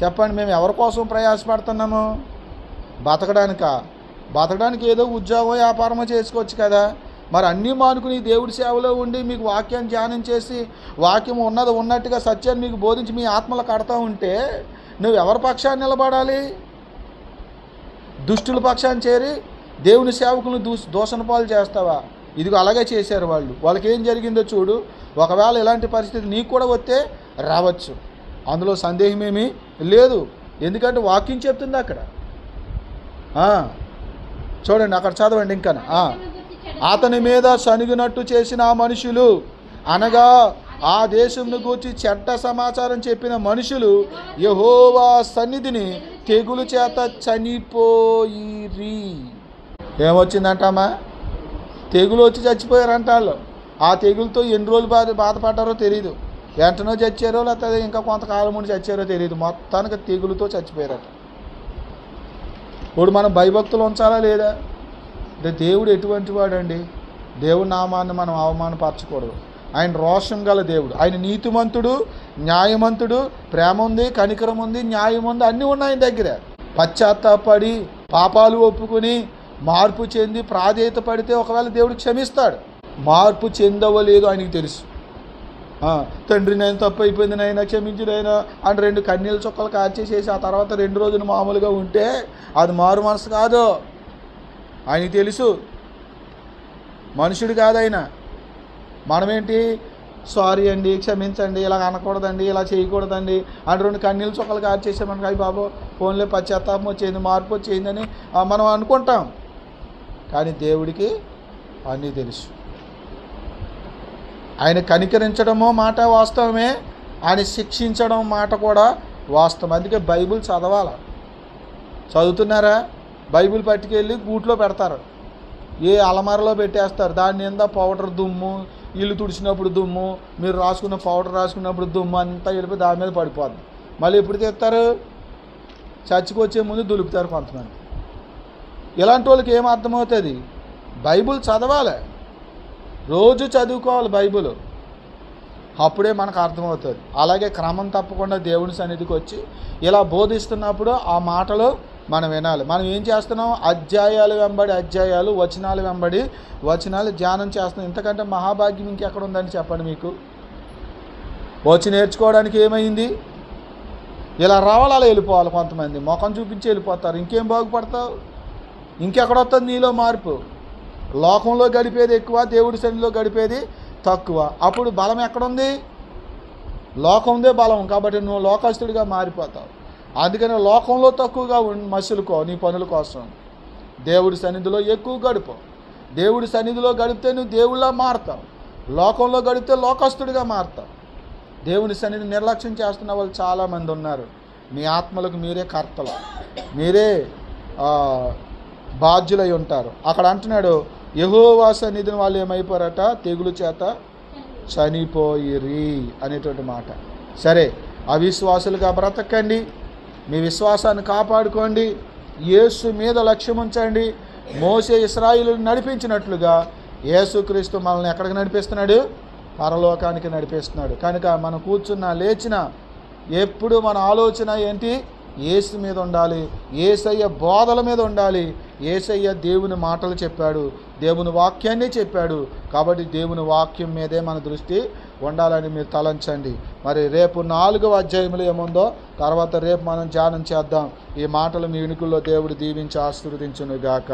చెప్పండి, మేము ఎవరి కోసం ప్రయాసపడుతున్నాము? బతకడానికి ఏదో ఉద్యోగం వ్యాపారమో చేసుకోవచ్చు కదా. మరి అన్నీ మానుకుని దేవుడి సేవలో ఉండి మీకు వాక్యాన్ని ధ్యానం చేసి వాక్యం ఉన్నది ఉన్నట్టుగా సత్యాన్ని మీకు బోధించి మీ ఆత్మలు కడతా ఉంటే నువ్వు ఎవరి పక్షాన్ని నిలబడాలి? దుష్టుల పక్షాన్ని చేరి దేవుని సేవకులను దూషణ పాలు చేస్తావా? ఇదిగో అలాగే చేశారు వాళ్ళు. వాళ్ళకి ఏం జరిగిందో చూడు. ఒకవేళ ఇలాంటి పరిస్థితి నీకు కూడా వస్తే రావచ్చు, అందులో సందేహమేమీ లేదు. ఎందుకంటే వాక్యం చెప్తుంది అక్కడ. చూడండి అక్కడ చదవండి ఇంకా. అతని మీద సనిగినట్టు చేసిన ఆ మనుషులు, అనగా ఆ దేశంను గూర్చి చెడ్డ సమాచారం చెప్పిన మనుషులు యెహోవా సన్నిధిని తెగులు చేత చనిపోయిరి. ఏమొచ్చిందంటమ్మా? తెగులు వచ్చి చచ్చిపోయారంట వాళ్ళు. ఆ తెగులతో ఎన్ని రోజులు బాధపడ్డారో తెలియదు. వెంటనో చచ్చారో లేకపోతే ఇంకా కొంతకాలం ముందు చచ్చారో తెలియదు. మొత్తానికి తెగులుతో చచ్చిపోయారట. ఇప్పుడు మనం భయభక్తులు ఉంచాలా లేదా? అంటే దేవుడు ఎటువంటి వాడండి? దేవుడి నామాన్ని మనం అవమానపరచకూడదు. ఆయన రోషం గల దేవుడు, ఆయన నీతిమంతుడు, న్యాయమంతుడు, ప్రేమ ఉంది, కనికరం ఉంది, న్యాయం ఉంది, అన్నీ ఉన్నాయి ఆయన దగ్గర. పశ్చాత్తాపడి పాపాలు ఒప్పుకొని మార్పు చెంది ప్రాధేయత పడితే ఒకవేళ దేవుడు క్షమిస్తాడు. మార్పు చెందవలేదు ఆయనకి తెలుసు. తండ్రి నేను తప్పు అయిపోయింది నాయన క్షమించు నాయనా అని 2 కన్నీళ్ళ చుక్కలు కార్చేసేసి ఆ తర్వాత 2 రోజులు మామూలుగా ఉంటే అది మారు మనసు కాదు. ఆయనకి తెలుసు, మనుషుడు కాదు ఆయన. మనమేంటి, సారీ అండి, క్షమించండి, ఇలా అనకూడదండి, ఇలా చేయకూడదండి అని 2 కన్నీళ్ళ చుక్కలు కార్చేసామనుకో, అయ్యి బాబు ఫోన్లో పశ్చాత్తాపం వచ్చేది, మార్పు వచ్చేయిందని మనం అనుకుంటాం. కానీ దేవుడికి అన్నీ తెలుసు. ఆయన కనికరించడమో మాట వాస్తవమే, ఆయన శిక్షించడం మాట కూడా వాస్తవం. అందుకే బైబిల్ చదవాలి. చదువుతున్నారా? బైబిల్ పట్టుకెళ్ళి గూట్లో పెడతారు, ఏ అలమారలో పెట్టేస్తారు. దాని నిండా పౌడర్ దుమ్ము, ఇల్లు తుడిచినప్పుడు దుమ్ము, మీరు రాసుకున్న పౌడర్ రాసుకున్నప్పుడు దుమ్ము అంతా వెళ్ళిపోయి దాని మీద పడిపోద్ది. మళ్ళీ ఎప్పుడు తెస్తారు? చర్చికి వచ్చే ముందు దులుపుతారు కొంతమంది. ఇలాంటి వాళ్ళకి ఏం అర్థమవుతుంది? బైబిల్ చదవాలి, రోజు చదువుకోవాలి బైబిల్, అప్పుడే మనకు అర్థమవుతుంది. అలాగే క్రమం తప్పకుండా దేవుని సన్నిధికి వచ్చి ఇలా బోధిస్తున్నప్పుడు ఆ మాటలు మనం వినాలి. మనం ఏం చేస్తున్నాం? అధ్యాయాలు వెంబడి అధ్యాయాలు, వచనాలు వెంబడి వచనాలు ధ్యానం చేస్తున్నాం. ఇంతకంటే మహాభాగ్యం ఇంకెక్కడ ఉందని చెప్పండి మీకు. వచ్చి నేర్చుకోవడానికి ఏమైంది? ఇలా రావాలి, అలా వెళ్ళిపోవాలి. కొంతమంది ముఖం చూపించి వెళ్ళిపోతారు. ఇంకేం బాగుపడతావు? ఇంకెక్కడ వస్తుంది నీలో మార్పు? లోకంలో గడిపేది ఎక్కువ, దేవుడి సన్నిధిలో గడిపేది తక్కువ. అప్పుడు బలం ఎక్కడుంది? లోకందే బలం, కాబట్టి నువ్వు లోకస్తుడిగా మారిపోతావు. అందుకని లోకంలో తక్కువగా మసులుకో నీ పనుల కోసం. దేవుడి సన్నిధిలో ఎక్కువ గడుపు. దేవుడి సన్నిధిలో గడిపితే నువ్వు దేవుళ్ళ మారుతావు. లోకంలో గడిపితే లోకస్తుడిగా మారుతావు. దేవుని సన్నిధి నిర్లక్ష్యం చేస్తున్న వాళ్ళు చాలామంది ఉన్నారు. మీ ఆత్మలకు మీరే కర్తలు, మీరే బాధ్యులై ఉంటారు. అక్కడ అంటున్నాడు, యెహోవా సన్నిధిని వాళ్ళు ఏమైపోయారట, తెగులు చేత చనిపోయిరి అనేటువంటి మాట. సరే, అవిశ్వాసులుగా బ్రతకండి, మీ విశ్వాసాన్ని కాపాడుకోండి, యేసు మీద లక్ష్యం ఉంచండి. మోసే ఇశ్రాయేలును నడిపించినట్లుగా యేసుక్రీస్తు మనల్ని ఎక్కడికి నడిపిస్తున్నాడు? పరలోకానికి నడిపిస్తున్నాడు. కనుక మనం కూర్చున్నా లేచినా ఎప్పుడు మన ఆలోచన ఏంటి? యేసు మీద ఉండాలి, యేసయ్య బోధల మీద ఉండాలి. యేసయ్య దేవుని మాటలు చెప్పాడు, దేవుని వాక్యాన్ని చెప్పాడు. కాబట్టి దేవుని వాక్యం మీదే మన దృష్టి ఉండాలని మీరు తలంచండి. మరి రేపు 4వ అధ్యాయంలో ఏముందో తర్వాత రేపు మనం ధ్యానం చేద్దాం. ఈ మాటలు మీ వినుకుల్లో దేవుడు దీవించి ఆశీర్వదించును గాక.